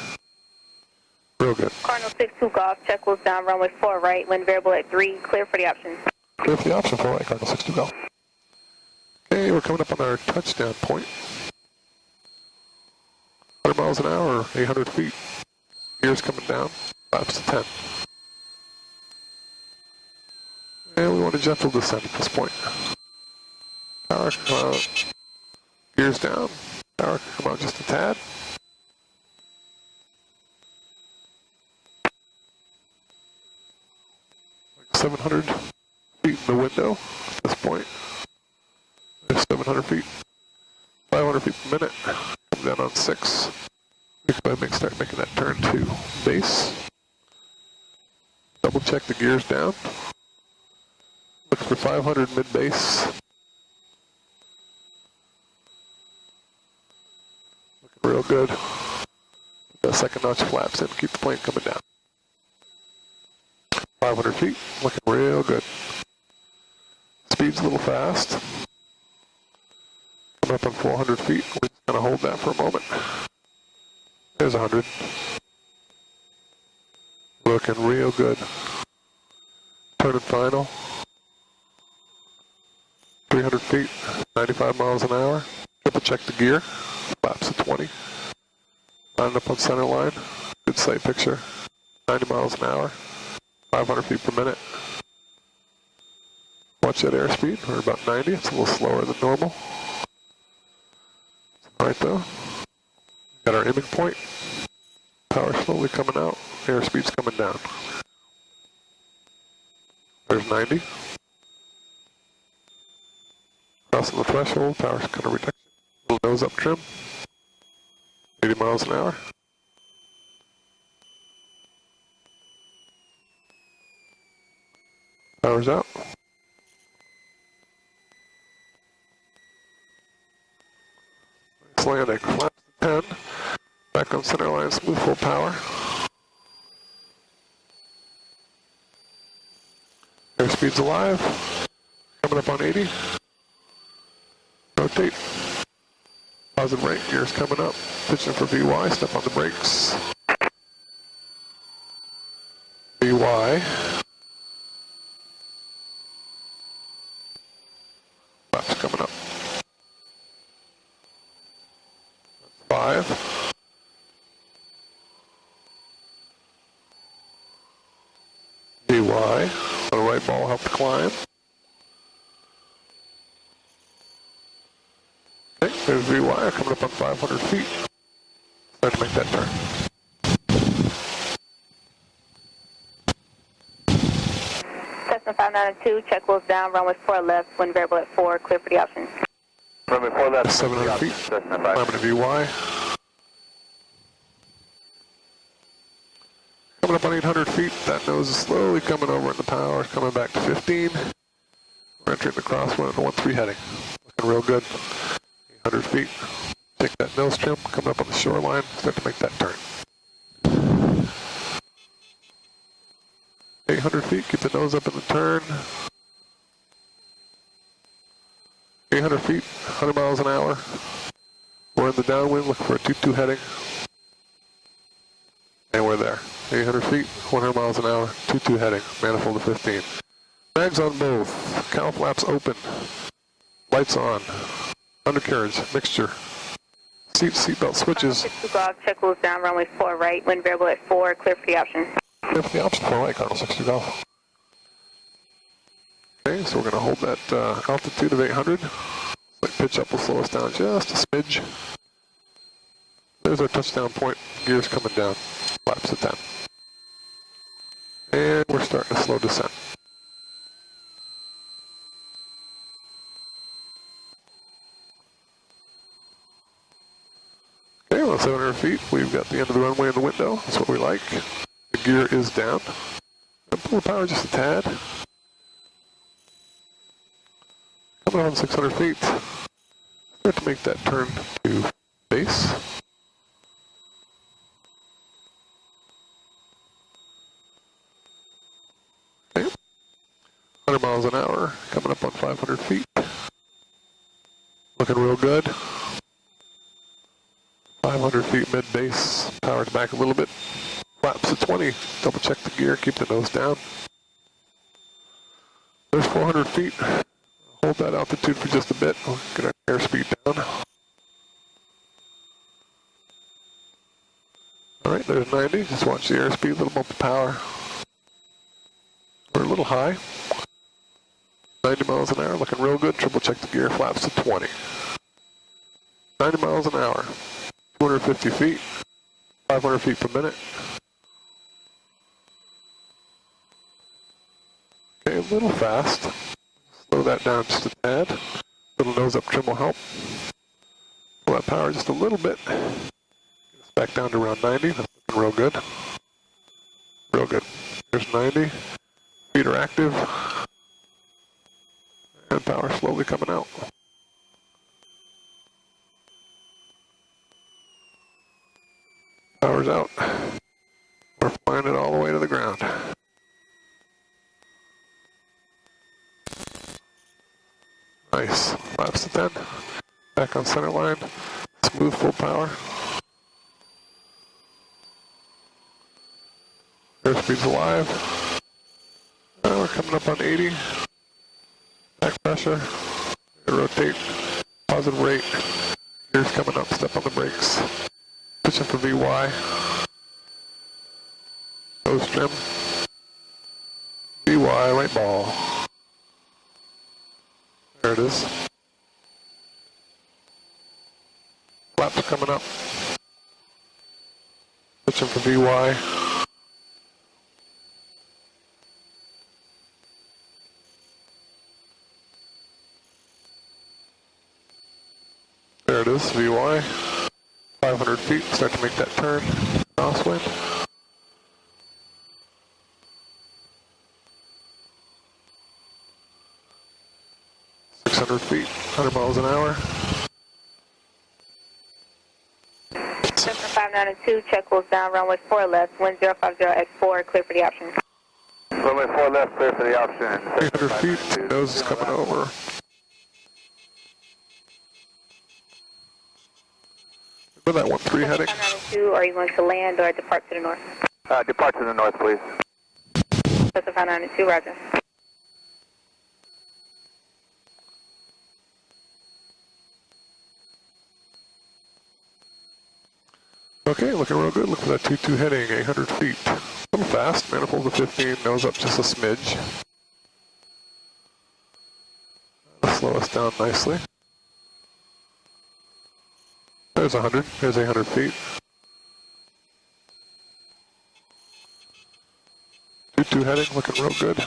Real good. Cardinal 62 Golf, check was down, runway 4 right, wind variable at 3, clear for the option. Clear for the option 4 right, Cardinal 62 Golf. Okay, we're coming up on our touchdown point. 100 miles an hour, 800 feet. Gears coming down, flaps to 10. And we want a gentle descent at this point. Power can come out, gears down, power can come out just a tad. Like 700 feet in the window at this point. There's 700 feet. 500 feet per minute. Come down on 6. We can start making that turn to base. Double check the gears down. Look for 500 mid base. Looking real good. Put that second notch flaps in. Keep the plane coming down. 500 feet. Looking real good. Speed's a little fast. Coming up on 400 feet. We're just going to hold that for a moment. There's 100. Looking real good. Turning final. 300 feet, 95 miles an hour. Triple check the gear. Flaps at 20. Lining up on center line. Good sight picture. 90 miles an hour. 500 feet per minute. Watch that airspeed. We're about 90. It's a little slower than normal. Alright though. Got our aiming point. Power slowly coming out. Airspeed's coming down. There's 90. Crossing the threshold. Power's kind of reduction. Little nose up trim. 80 miles an hour. Power's out. Nice landing. Flaps to 10. Back on center line, smooth full power. Airspeed's alive. Coming up on 80. Rotate. Pause and brake. Gears coming up. Pitching for VY. Step on the brakes. VY. Flaps coming up. 5. VY. The right ball help to climb. Okay, there's VY coming up on 500 feet. Start to make that turn. Cessna 592, check wheels down, runway 4 left, wind variable at 4, clear for the option. Runway 4 left. 700 feet. Cessna 5. Climbing to VY. Coming up on 800 feet. That nose is slowly coming over in the power, coming back to 15. We're entering the crosswind on 1-3 heading. Looking real good. 800 feet. Take that nose trim, coming up on the shoreline, start to make that turn. 800 feet, keep the nose up in the turn. 800 feet, 100 miles an hour. We're in the downwind, looking for a 2-2 heading. And we're there. 800 feet, 100 miles an hour, 2-2 heading, manifold to 15. Mags on both, cowl flaps open, lights on, undercarriage, mixture, seatbelt switches. Check wheels down, runway 4 right, wind variable at 4, clear for the option. Clear for the option, 4 right, Cardinal 62 Golf. Okay, so we're going to hold that altitude of 800. Like pitch up will slow us down just a smidge. There's our touchdown point, gears coming down, flaps at 10. And we're starting a slow descent. Okay, well, 700 feet, we've got the end of the runway in the window. That's what we like. The gear is down. And pull the power just a tad. Coming on 600 feet. Start to make that turn to base. Okay. 100 miles an hour, coming up on 500 feet. Looking real good. 500 feet mid-base, powered back a little bit. Flaps at 20, double check the gear, keep the nose down. There's 400 feet. Hold that altitude for just a bit. We'll get our airspeed down. Alright, there's 90. Just watch the airspeed, a little bump of power. We're a little high. 90 miles an hour, looking real good. Triple check the gear, flaps to 20. 90 miles an hour. 250 feet. 500 feet per minute. Okay, a little fast. Slow that down just a tad. Little nose up trim will help. Pull that power just a little bit. Get us back down to around 90. That's looking real good. Real good. There's 90. Feet are active. And power slowly coming out. Power's out. We're flying it all the way to the ground. Nice. Flaps to 10. Back on center line. Smooth full power. Airspeed Airspeed's alive. We're coming up on 80. Back pressure. Rotate. Positive rate. Gears coming up. Step on the brakes. Pushing for VY. Nose trim. VY, right ball. There it is. Flaps are coming up. Pushing for VY. There it is, VY. 500 feet, start to make that turn. Crosswind. Feet, 100 miles an hour. Cessna 592, check close down, runway 4 left, wind 050 at 4, clear for the option. Runway 4 left, clear for the option. 800 feet, nose is coming over. Where that 1-3 heading? 592, are you going to land or depart to the north? Depart to the north, please. Cessna 592, roger. Okay, looking real good. Look for that 2-2 heading, 800 feet. A little fast, manifold to 15, nose up just a smidge. That'll slow us down nicely. There's 100, there's 800 feet. 2-2 heading, looking real good.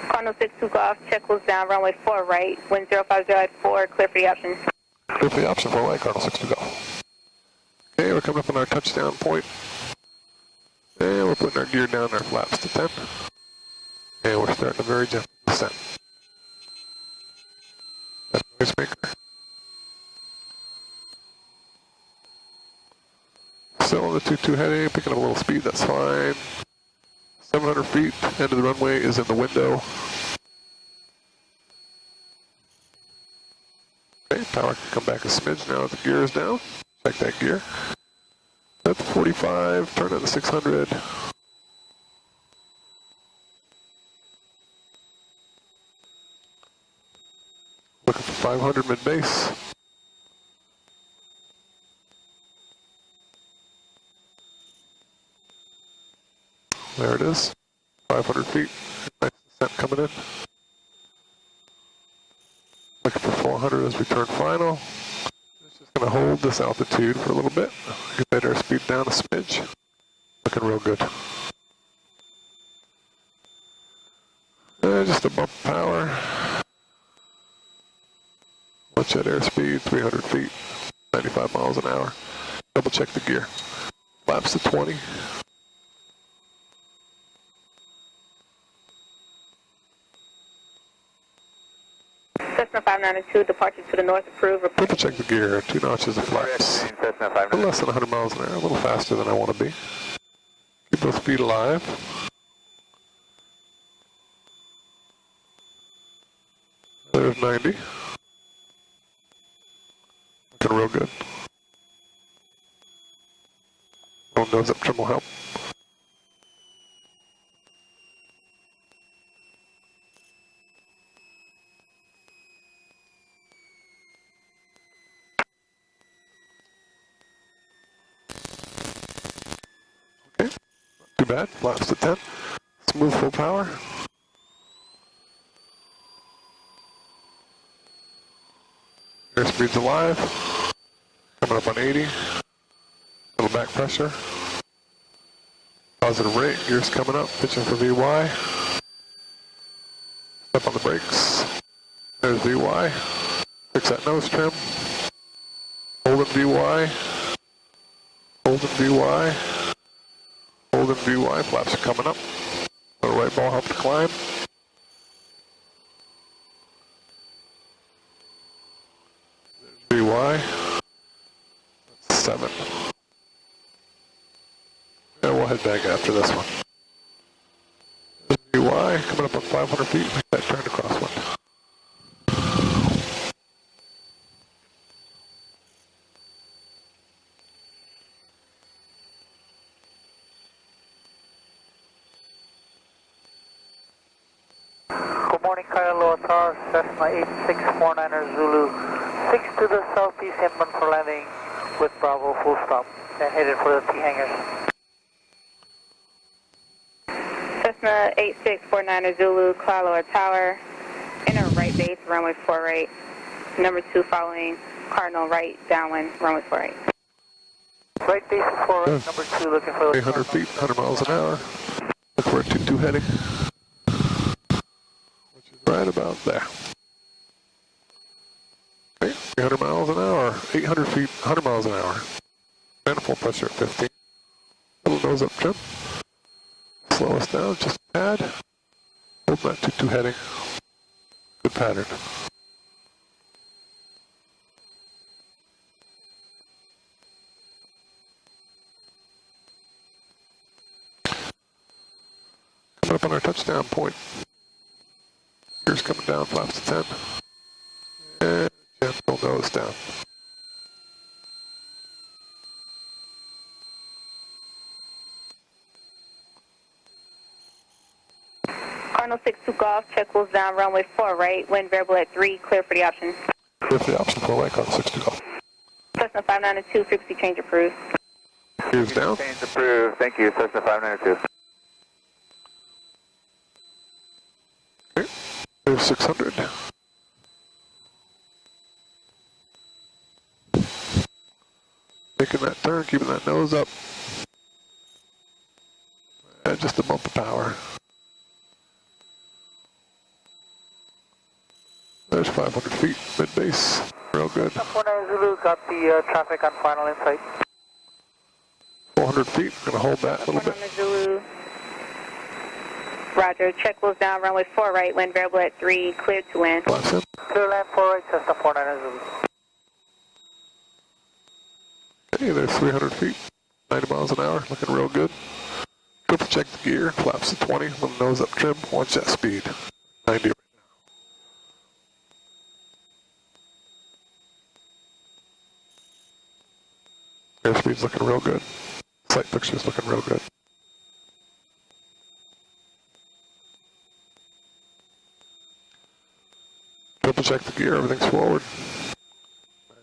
Cardinal 62 Golf, check close down, runway 4 right, wind 050 at 4, clear for the option. Clear for the option for right, Cardinal 6 to go. Okay, we're coming up on our touchdown point. And we're putting our gear down, our flaps to 10. And we're starting a very gentle descent. That's noise maker. Still on the 2-2 heading, picking up a little speed, that's fine. 700 feet, end of the runway is in the window. Okay, power can come back a smidge now that the gear is down. Check that gear. At the 45, turn at the 600. Looking for 500 mid-base. There it is. 500 feet. Nice descent coming in. Looking for 400 as we turn final. It's just going to hold this altitude for a little bit. Get that airspeed down a smidge. Looking real good. Just a bump of power. Watch that airspeed, 300 feet, 95 miles an hour. Double check the gear. Flaps to 20. Cessna 592, departure to the north, approved. Double check the gear, 2 notches of flaps. A little less than 100 miles an hour, a little faster than I want to be. Keep those feet alive. There's 90. Looking real good. Little nose up trim will help. Okay, not too bad. Flaps to 10. Smooth full power. Airspeed's alive. Coming up on 80. Little back pressure. Positive rate. Gears coming up. Pitching for VY. Step on the brakes. There's VY. Fix that nose trim. Holding VY. Holding VY. Holding VY. Flaps are coming up. The right ball help to climb. VY. 7. Yeah, we'll head back after this one. VY coming up on 500 feet. Make that turn to crosswind. Good morning, Kyle Tower, Cessna 8649er Zulu. 6 to the southeast inbound for landing with Bravo full stop and headed for the T hangars. Cessna 8649er Zulu, Kyle Tower, enter right base, runway 4 right, number 2 following, Cardinal right, downwind, runway 4 right. Right base 4 right, number 2 looking for the 800 feet, 100 miles an hour. Look for a 2-2 heading, which is right about there. Okay, 300 miles an hour, 800 feet, 100 miles an hour. Manifold pressure at 15. Little nose up trim. Slow us down, just a pad. Hold that 2-2 heading. Good pattern. Coming up on our touchdown point. Gears coming down, flaps to 10. And gentle nose down. Cardinal 62 Golf, check wheels down, runway 4 right, wind variable at 3, clear for the option. Clear for the option, 4 right, Cardinal 62 Golf. Cessna 592, frequency change approved. Gears down. Change approved. Thank you, Cessna 592. Okay, there's 600. Making that turn, keeping that nose up. And just a bump of power. There's 500 feet, mid-base, real good. 49 Zulu got the traffic on final insight. 400 feet, gonna hold that a little bit. Zulu. Roger, check wheels down, runway 4 right, wind variable at 3, clear to wind. Flaps in. Clear land 4 right, Cessna 49 Zulu. Okay, there's 300 feet, 90 miles an hour, looking real good. Triple check the gear, flaps to 20, little nose up trim, watch that speed. 90 right now. Airspeed's looking real good. Sight picture's looking real good. Triple check the gear, everything's forward.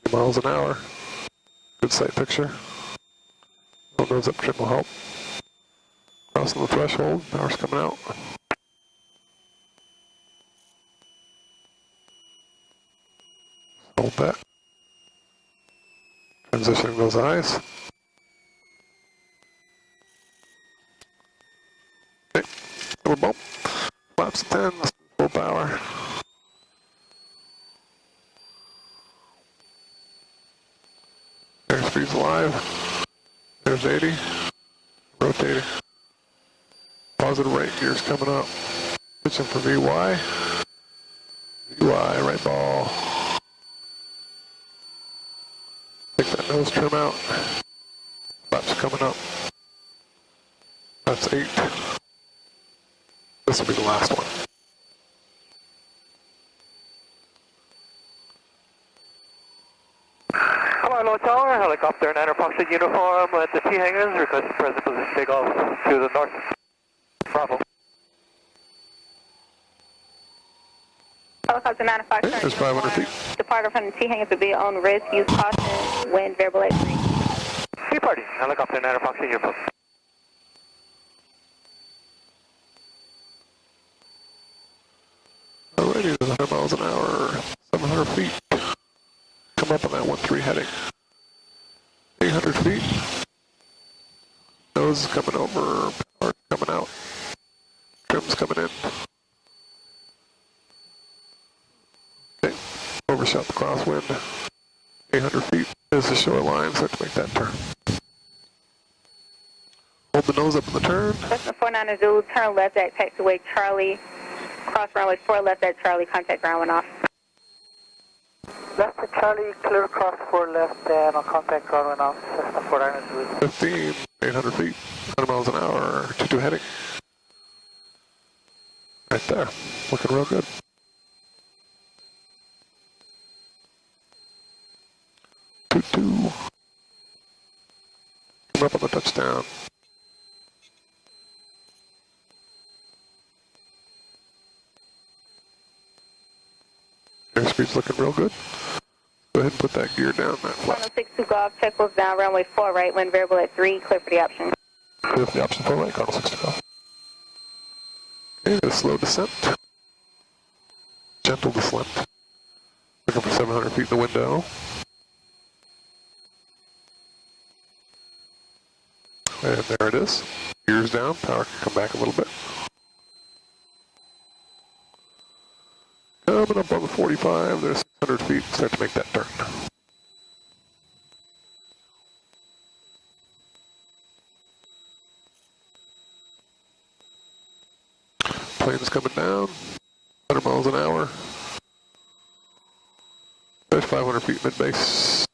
90 miles an hour. Good sight picture. Little nose up trim will help. Crossing the threshold, power's coming out. Hold that. Transitioning those eyes. Okay, little bump. Flaps to 10, full power. Airspeed's alive. There's 80. Rotating. Positive right gear's coming up. Pitching for VY. VY, right ball. Take that nose trim out. Flaps coming up. That's 8. This will be the last one. Hello, Tower, helicopter in Anapproximate uniform at the T hangars. Request present position takeoff to the north. Bravo. Helicopter 95, Okay, there's 500 feet. departure from the T hangars will be on risk, use caution, wind variable at 3. Departing, helicopter in Anapproximate uniform. Alrighty, there's 100 miles an hour, 700 feet. Come up on that 1-3 heading. 800 feet. Nose is coming over, power coming out. Trim's coming in. Okay, overshot the crosswind. 800 feet is the shoreline, start to make that turn. Hold the nose up in the turn. Cessna 49 Zulu, turn left at taxiway Charlie, cross runway 4 left at Charlie, contact ground when off. Left to Charlie, clear cross 4 left and on contact ground when off. Cessna 49 Zulu. 15, 800 feet, 100 miles an hour, 2-2 heading. Right there, looking real good. 2-2. Come up on the touchdown. Airspeed's looking real good. Go ahead and put that gear down, that flap. 1062 Golf, check was down, runway 4 right, wind variable at 3, clear for the option. Clear for the option 4 right, Cardinal 62 Golf. Okay, a slow descent. Gentle descent. Looking for 700 feet in the window. And there it is. Gears down, power can come back a little bit. Coming up on the 45, there's 600 feet, start to make that turn. Plane's coming down, 100 miles an hour. There's 500 feet mid-base.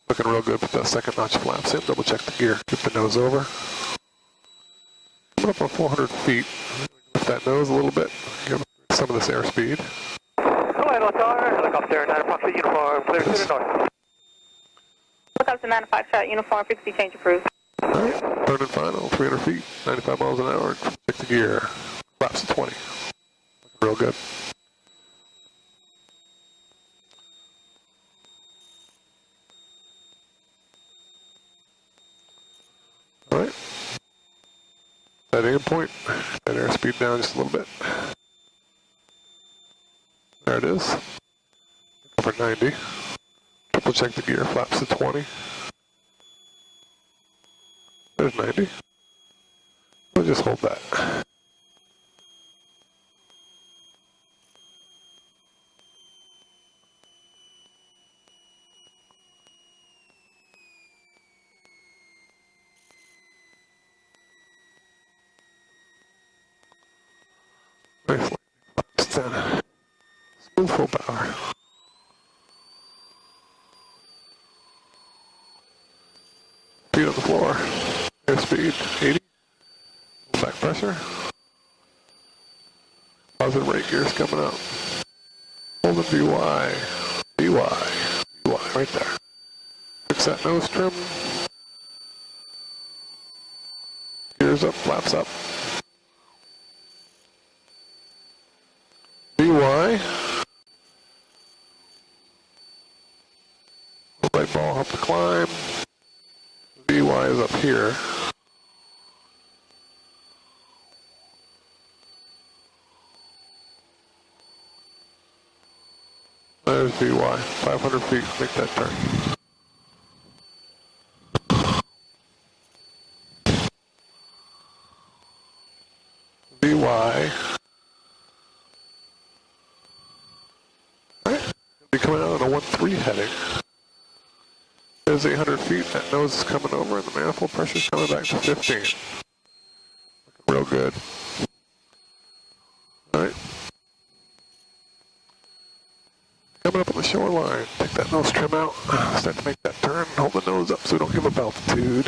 Looking real good, put that second notch flaps in, double check the gear, keep the nose over. Coming up on 400 feet, lift that nose a little bit, give some of this airspeed. Hello, Tower, helicopter, 9 uniform, clear to the north. Helicopter 9 Foxtrot, uniform, frequency change approved. Alright, turn and final, 300 feet, 95 miles an hour, check the gear, flaps to 20. Looking real good. Alright, that aim point, that airspeed down just a little bit. There it is, for 90. Triple check the gear, flaps to 20. There's 90. We'll just hold that. Nice landing, flaps 10. Smooth full power. Feet on the floor. Airspeed 80. Back pressure. Positive rate gears coming up. Holding VY. VY right there. Fix that nose trim. Gears up, flaps up. VY. Right ball up the climb. VY is up here. There's VY, 500 feet, make that turn. VY. Alright, be coming out on a 1-3 heading. There's 800 feet, that nose is coming over and the manifold pressure is coming back to 15. Looking real good. Alright. Coming up on the shoreline, take that nose trim out, start to make that turn, hold the nose up so we don't give up altitude.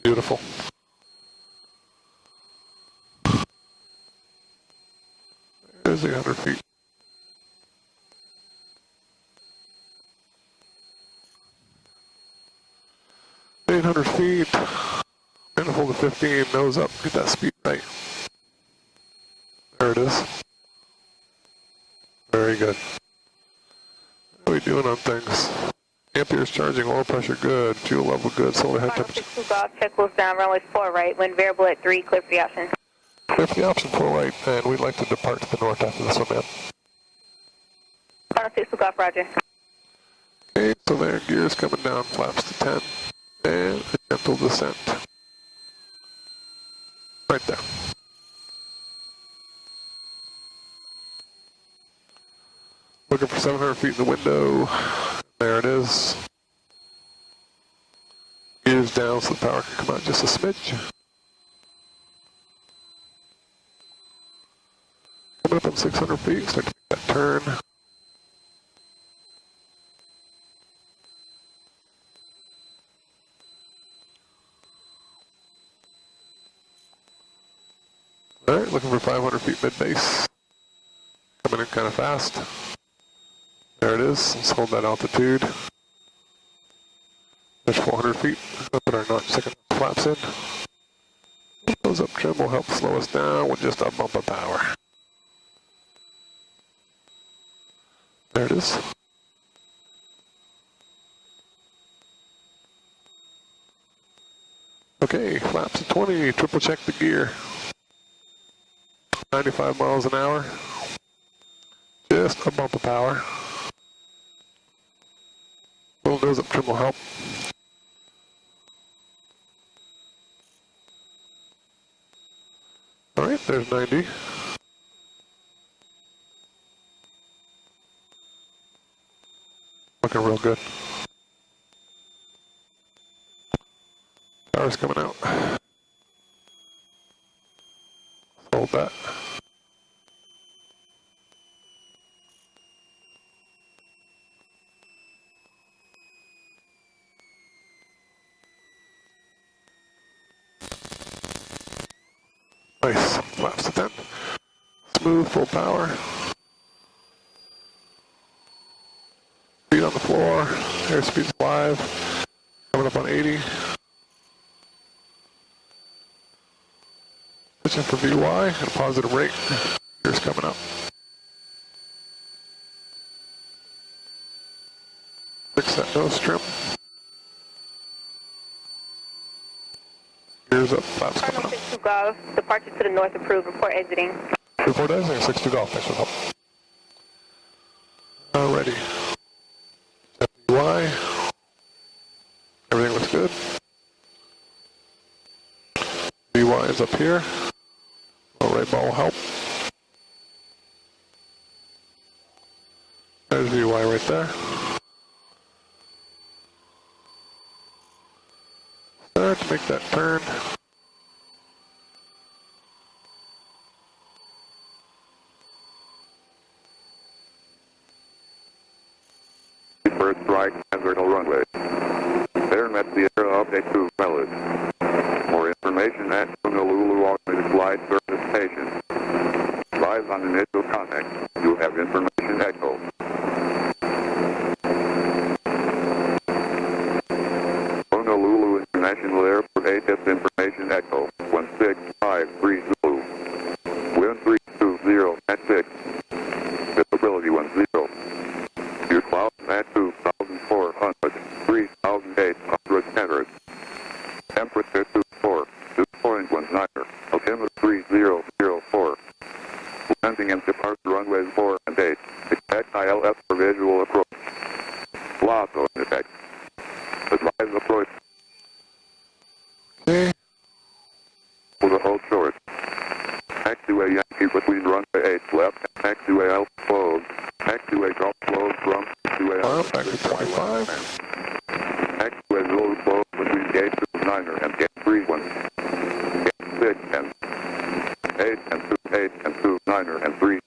Beautiful. There's 800 feet. $800 feet, manifold to 15, nose up, get that speed right. There it is. Very good. How are we doing on things? Amperes charging, oil pressure good, fuel level good, solar head temperature. 2 Golf, check was down, runway 4 right, wind variable at 3, clear for the option. Clear for the option 4 right, and we'd like to depart to the north after this one, man. Final 2 Golf, roger. Okay, so there, gears coming down, flaps to 10. And a gentle descent. Right there. Looking for 700 feet in the window. There it is. Gears down so the power can come out just a smidge. Coming up on 600 feet, start to make that turn. Alright, looking for 500 feet mid-base. Coming in kind of fast. There it is. Let's hold that altitude. There's 400 feet. Let's put our second flaps in. Nose up trim will help slow us down with just a bump of power. There it is. Okay, flaps at 20, triple check the gear. 95 miles an hour. Just a bump of power. Little nose up trim will help. Alright, there's 90. Looking real good. Power's coming out. Hold that. Nice. Flaps to 10. Smooth, full power. Feet on the floor. Airspeed's 5. Coming up on 80. Switching for VY and a positive rate. Here's coming up. Fix that nose trim. Gears up, flaps coming up. 62 Golf, departure to the north approved, report exiting. Report exiting, 62 Golf, thanks for the help. Alrighty. VY. Everything looks good. VY is up here. Right ball will help. There's VY right there. Start to make that turn. First strike, vertical runway. There met the air update to valid. More information at Honolulu automated flight service station. Advise on initial contact. You have information echo. Honolulu International Airport ATIS information echo. 1653 Zulu. Wind 320 at 6. Visibility 10. Your clouds at 2,400. 3,800 meters. Temperature 24. 2.19. Altimeter 3004. Landing and departure runways 4 and 8. Expect ILS for visual approach. LASO in effect. Advise approach. Okay. For the hold short. Taxiway Yankee between runway 8 left and taxiway Alpha closed. Taxiway Golf closed from taxiway Alpha. Back to 25. Taxiway Zulu closed between gate 29er and gate 31. Gate 6 and 8 and 28 and 29er and 30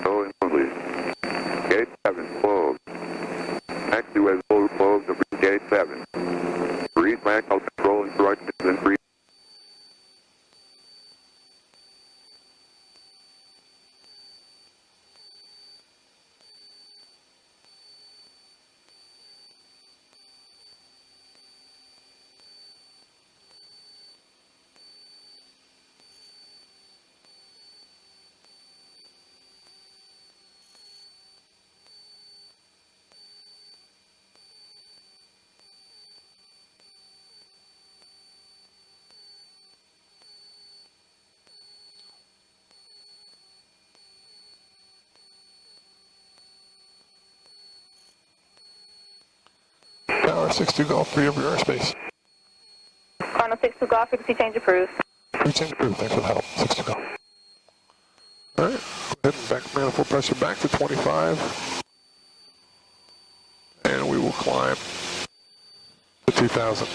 so instantly. Gate 7 closed. Taxiway Zulu closed between gate 7. Read back out control instructions and free. Tower 62 Golf, free of your airspace. Cardinal 62 Golf, frequency change approved. Free change approved, thanks for the help. 62 Golf. Alright, go ahead and back manifold pressure back to 25. And we will climb to 2,000.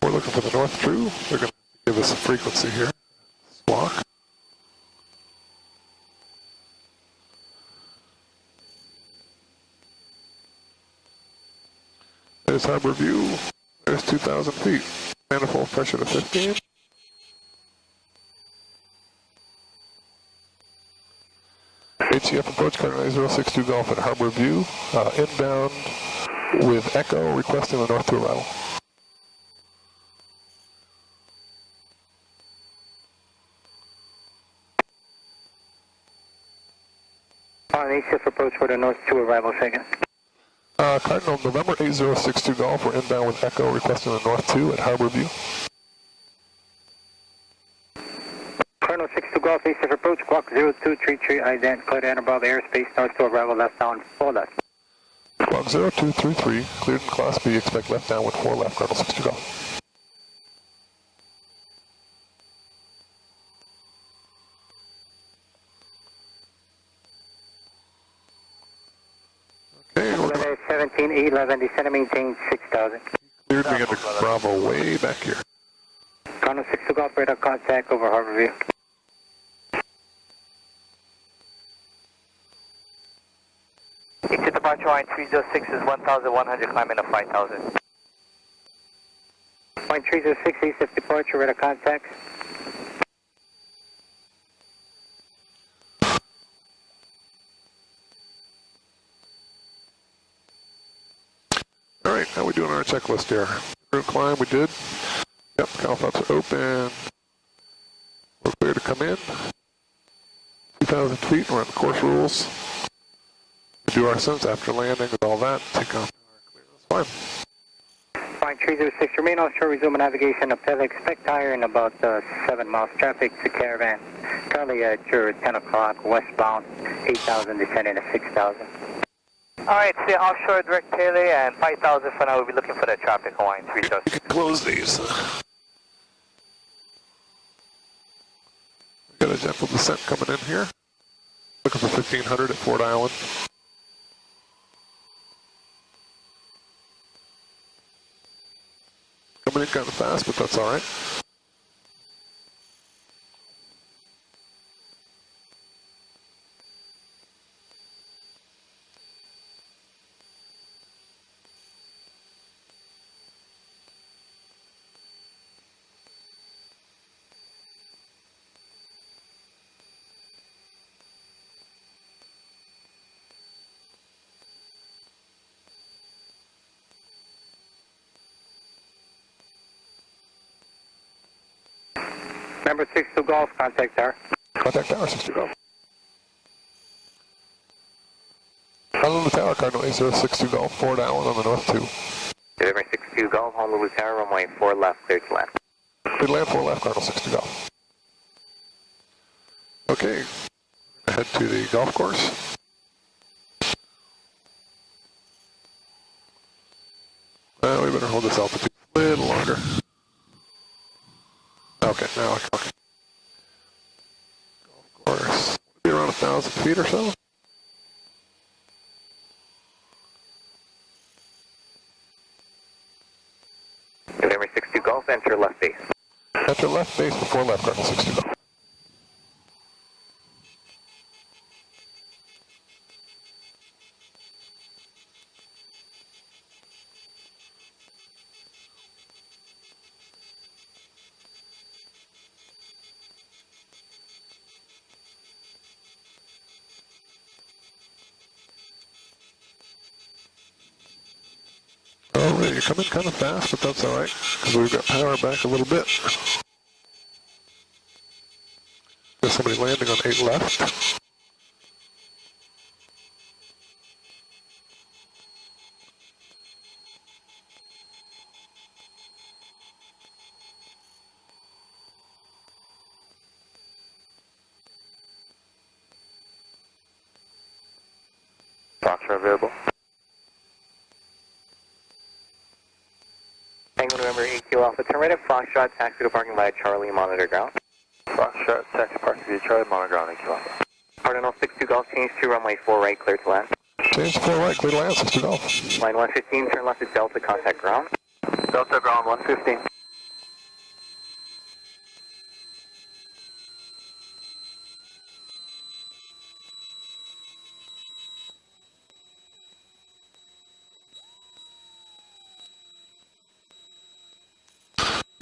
We're looking for the north true. They're going to give us a frequency here. Squawk. There's harbor view. There's 2,000 feet. Manifold pressure to 15. HCF approach, Cardinal 8062 Golf at Harbor View, inbound with Echo, requesting the north to arrival. On HCF approach for the north to arrival, second. Cardinal November 8062 Golf, we're inbound with Echo, requesting the north 2 at Harbor View. Cardinal 62 Golf, HCF approach, squawk 0233, ident, cleared and above airspace, north to arrival, left down, 4 left. Squawk 0233, cleared in Class B, expect left down with 4 left, Cardinal 62 Golf. Okay, we're 1711, descend and maintain 6,000. cleared, we got the Bravo way back here. Cardinal 62 Golf, radar contact over Harbor View. Exit departure line 306 is 1,100, climbing to 5,000. Line 306, HCF departure, radar contact. Alright, how we doing on our checklist here? Route climb, we did. Yep, cow flaps are open. We're clear to come in. 2,000 feet, we're on the course rules. We do our ascents after landing with all that. Take off our clear, that's fine. Line 306, remain offshore, resume navigation up hill. Expect higher in about 7 miles. Traffic to Caravan. Currently at your 10 o'clock, westbound, 8,000, descending to 6,000. Alright, stay offshore, direct Pele, and 5,000 for now. We'll be looking for the traffic line 306. You can close these. We got a gentle descent coming in here. Looking for 1,500 at Fort Island. Coming in kind of fast, but that's alright. Number 62 Golf, contact tower. Contact tower, 62 Golf. Honolulu Tower, Cardinal 8062 Golf, Fort Island on the north 2. Delivery 62 Golf, Honolulu Tower, runway 4 left, clear to land. Clear to land, 4 left, Cardinal 62 Golf. Okay, head to the golf course. We better hold this altitude a little longer. Okay, now I can. Golf course. Be around 1,000 feet or so. Delivery 62 Golf, enter left base. Enter left base before left, Cardinal 62 Golf. Alright, you're coming kind of fast, but that's alright, because we've got power back a little bit. There's somebody landing on 8 left. Foxtrot available. Tango November EQ Alpha, turn right at Foxtrot, taxi to parking via Charlie, monitor ground. Foxtrot, taxi parking via Charlie, monitor ground, EQ Alpha. Cardinal 62 Golf, change to runway 4 right, clear to land. Change to 4 right, clear to land, 62 Golf. Line 115, turn left at Delta, contact ground. Delta ground 115.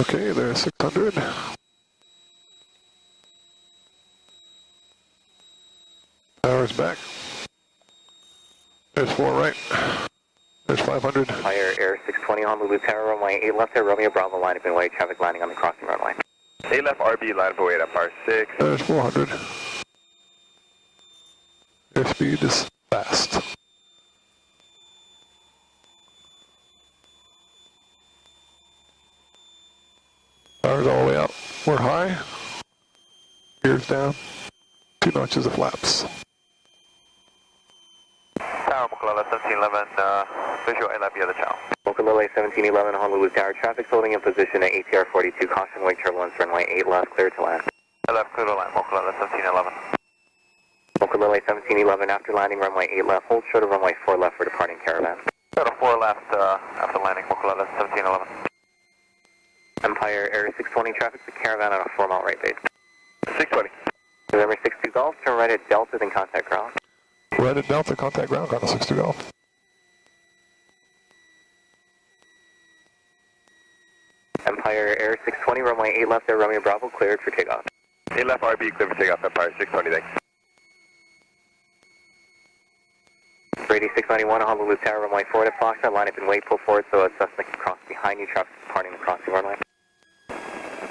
Okay, there's 600. Tower's back. There's 4 right. There's 500. Fire Air 620 on Lulu Tower, runway 8 left there, Romeo Bravo, line up and way, traffic landing on the crossing runway. 8 left RB, line up and wait up R6. There's 400. Airspeed is fast. Power's all the way up. We're high. Gears down. 2 notches of flaps. Tower, Mokulele 1711, visual ALAP, the other channel. Mokulele 1711, Honolulu Tower, traffic's holding in position at ATR 42, caution wake turbulence, runway 8 left, clear to land. ALAP, clear to land, Mokulele 1711. Mokulele 1711, after landing, runway 8 left, hold short of runway 4 left for departing caravan. Got a 4 left after landing, Mokulele 1711. Empire Air 620, traffic's a caravan on a 4-mile right base. 620. November 62 Golf, turn right at Delta, then contact ground. Right at Delta, contact ground, Cardinal 62 Golf. Empire Air 620, runway 8 left there, Romeo Bravo, cleared for takeoff. 8 left RB, clear for takeoff, Empire 620, thanks. Brady 691, Honolulu Tower, runway 4 to Foxtrot, line up and wait, pull forward so a suspect can cross behind you, traffic departing the crossing runway.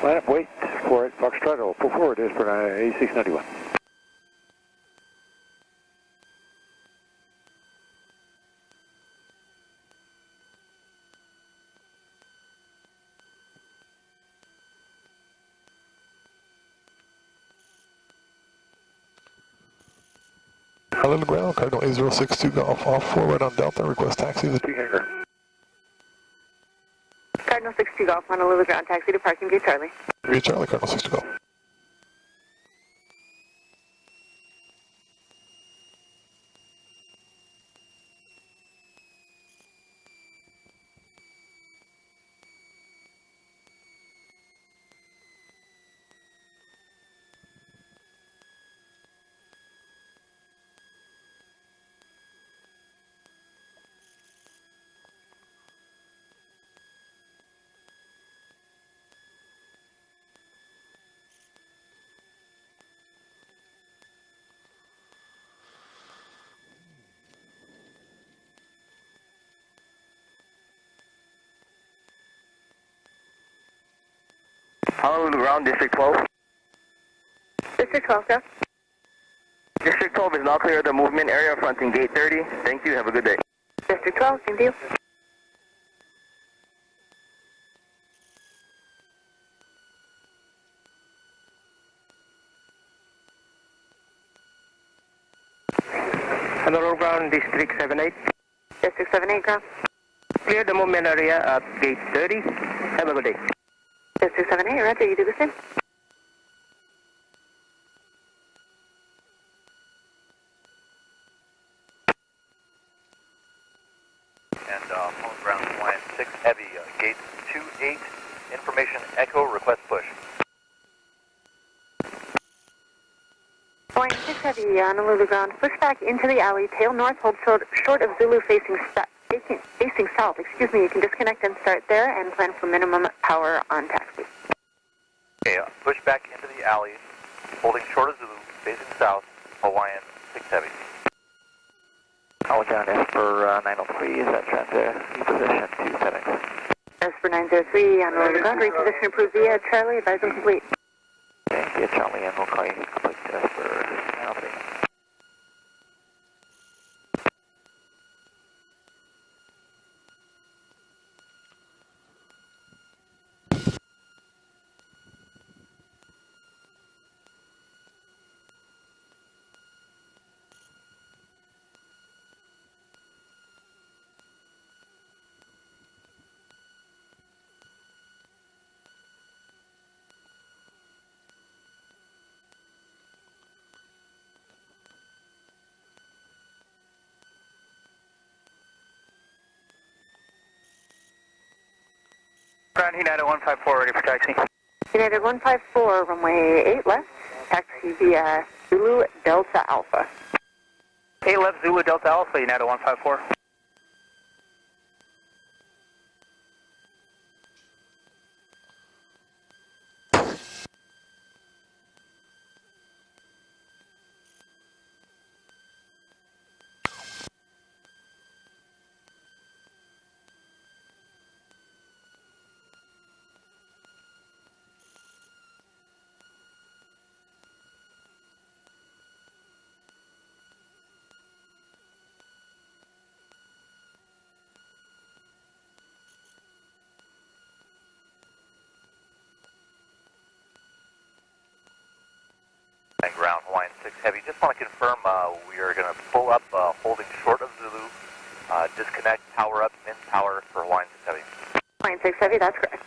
Line up, wait for it, Foxtrot, or pull forward is for A691. Honolulu ground, Cardinal A062 Golf, off 4 right on Delta, request taxi to the T hangar. Cardinal 62 Golf, Honolulu ground, taxi to parking gate Charlie. 3 Charlie, Cardinal 62 Golf. Honolulu ground, District 12. District 12, go. District 12 is now clear of the movement area fronting gate 30. Thank you, have a good day. District 12, same to you. Honolulu ground, District 78. District 78, ground. Clear the movement area at gate 30. Have a good day. District 78, roger, you do the same. And home ground Hawaiian 6 Heavy, gate 28, information echo, request push. Hawaiian 6 Heavy, Honolulu ground, push back into the alley, tail north, hold short of Zulu facing south. Excuse me, you can disconnect and start there and plan for minimum power on taxi. Okay, push back into the alley, holding short of Zulu, facing south, Hawaiian 6 Heavy. All down as for 903, is that transit reposition to settings? As for 903, Honolulu ground, reposition approved via Charlie, advising complete. Okay, via Charlie, and we'll call you complete as for 903. Ground United 154, ready for taxi. United 154, runway 8 left, taxi via Zulu Delta Alpha. 8 left, Zulu Delta Alpha, United 154. 6 Heavy. Just want to confirm we are going to pull up holding short of Zulu, disconnect, power up, min power for Hawaiian 6 Heavy. Hawaiian 6 Heavy, that's correct.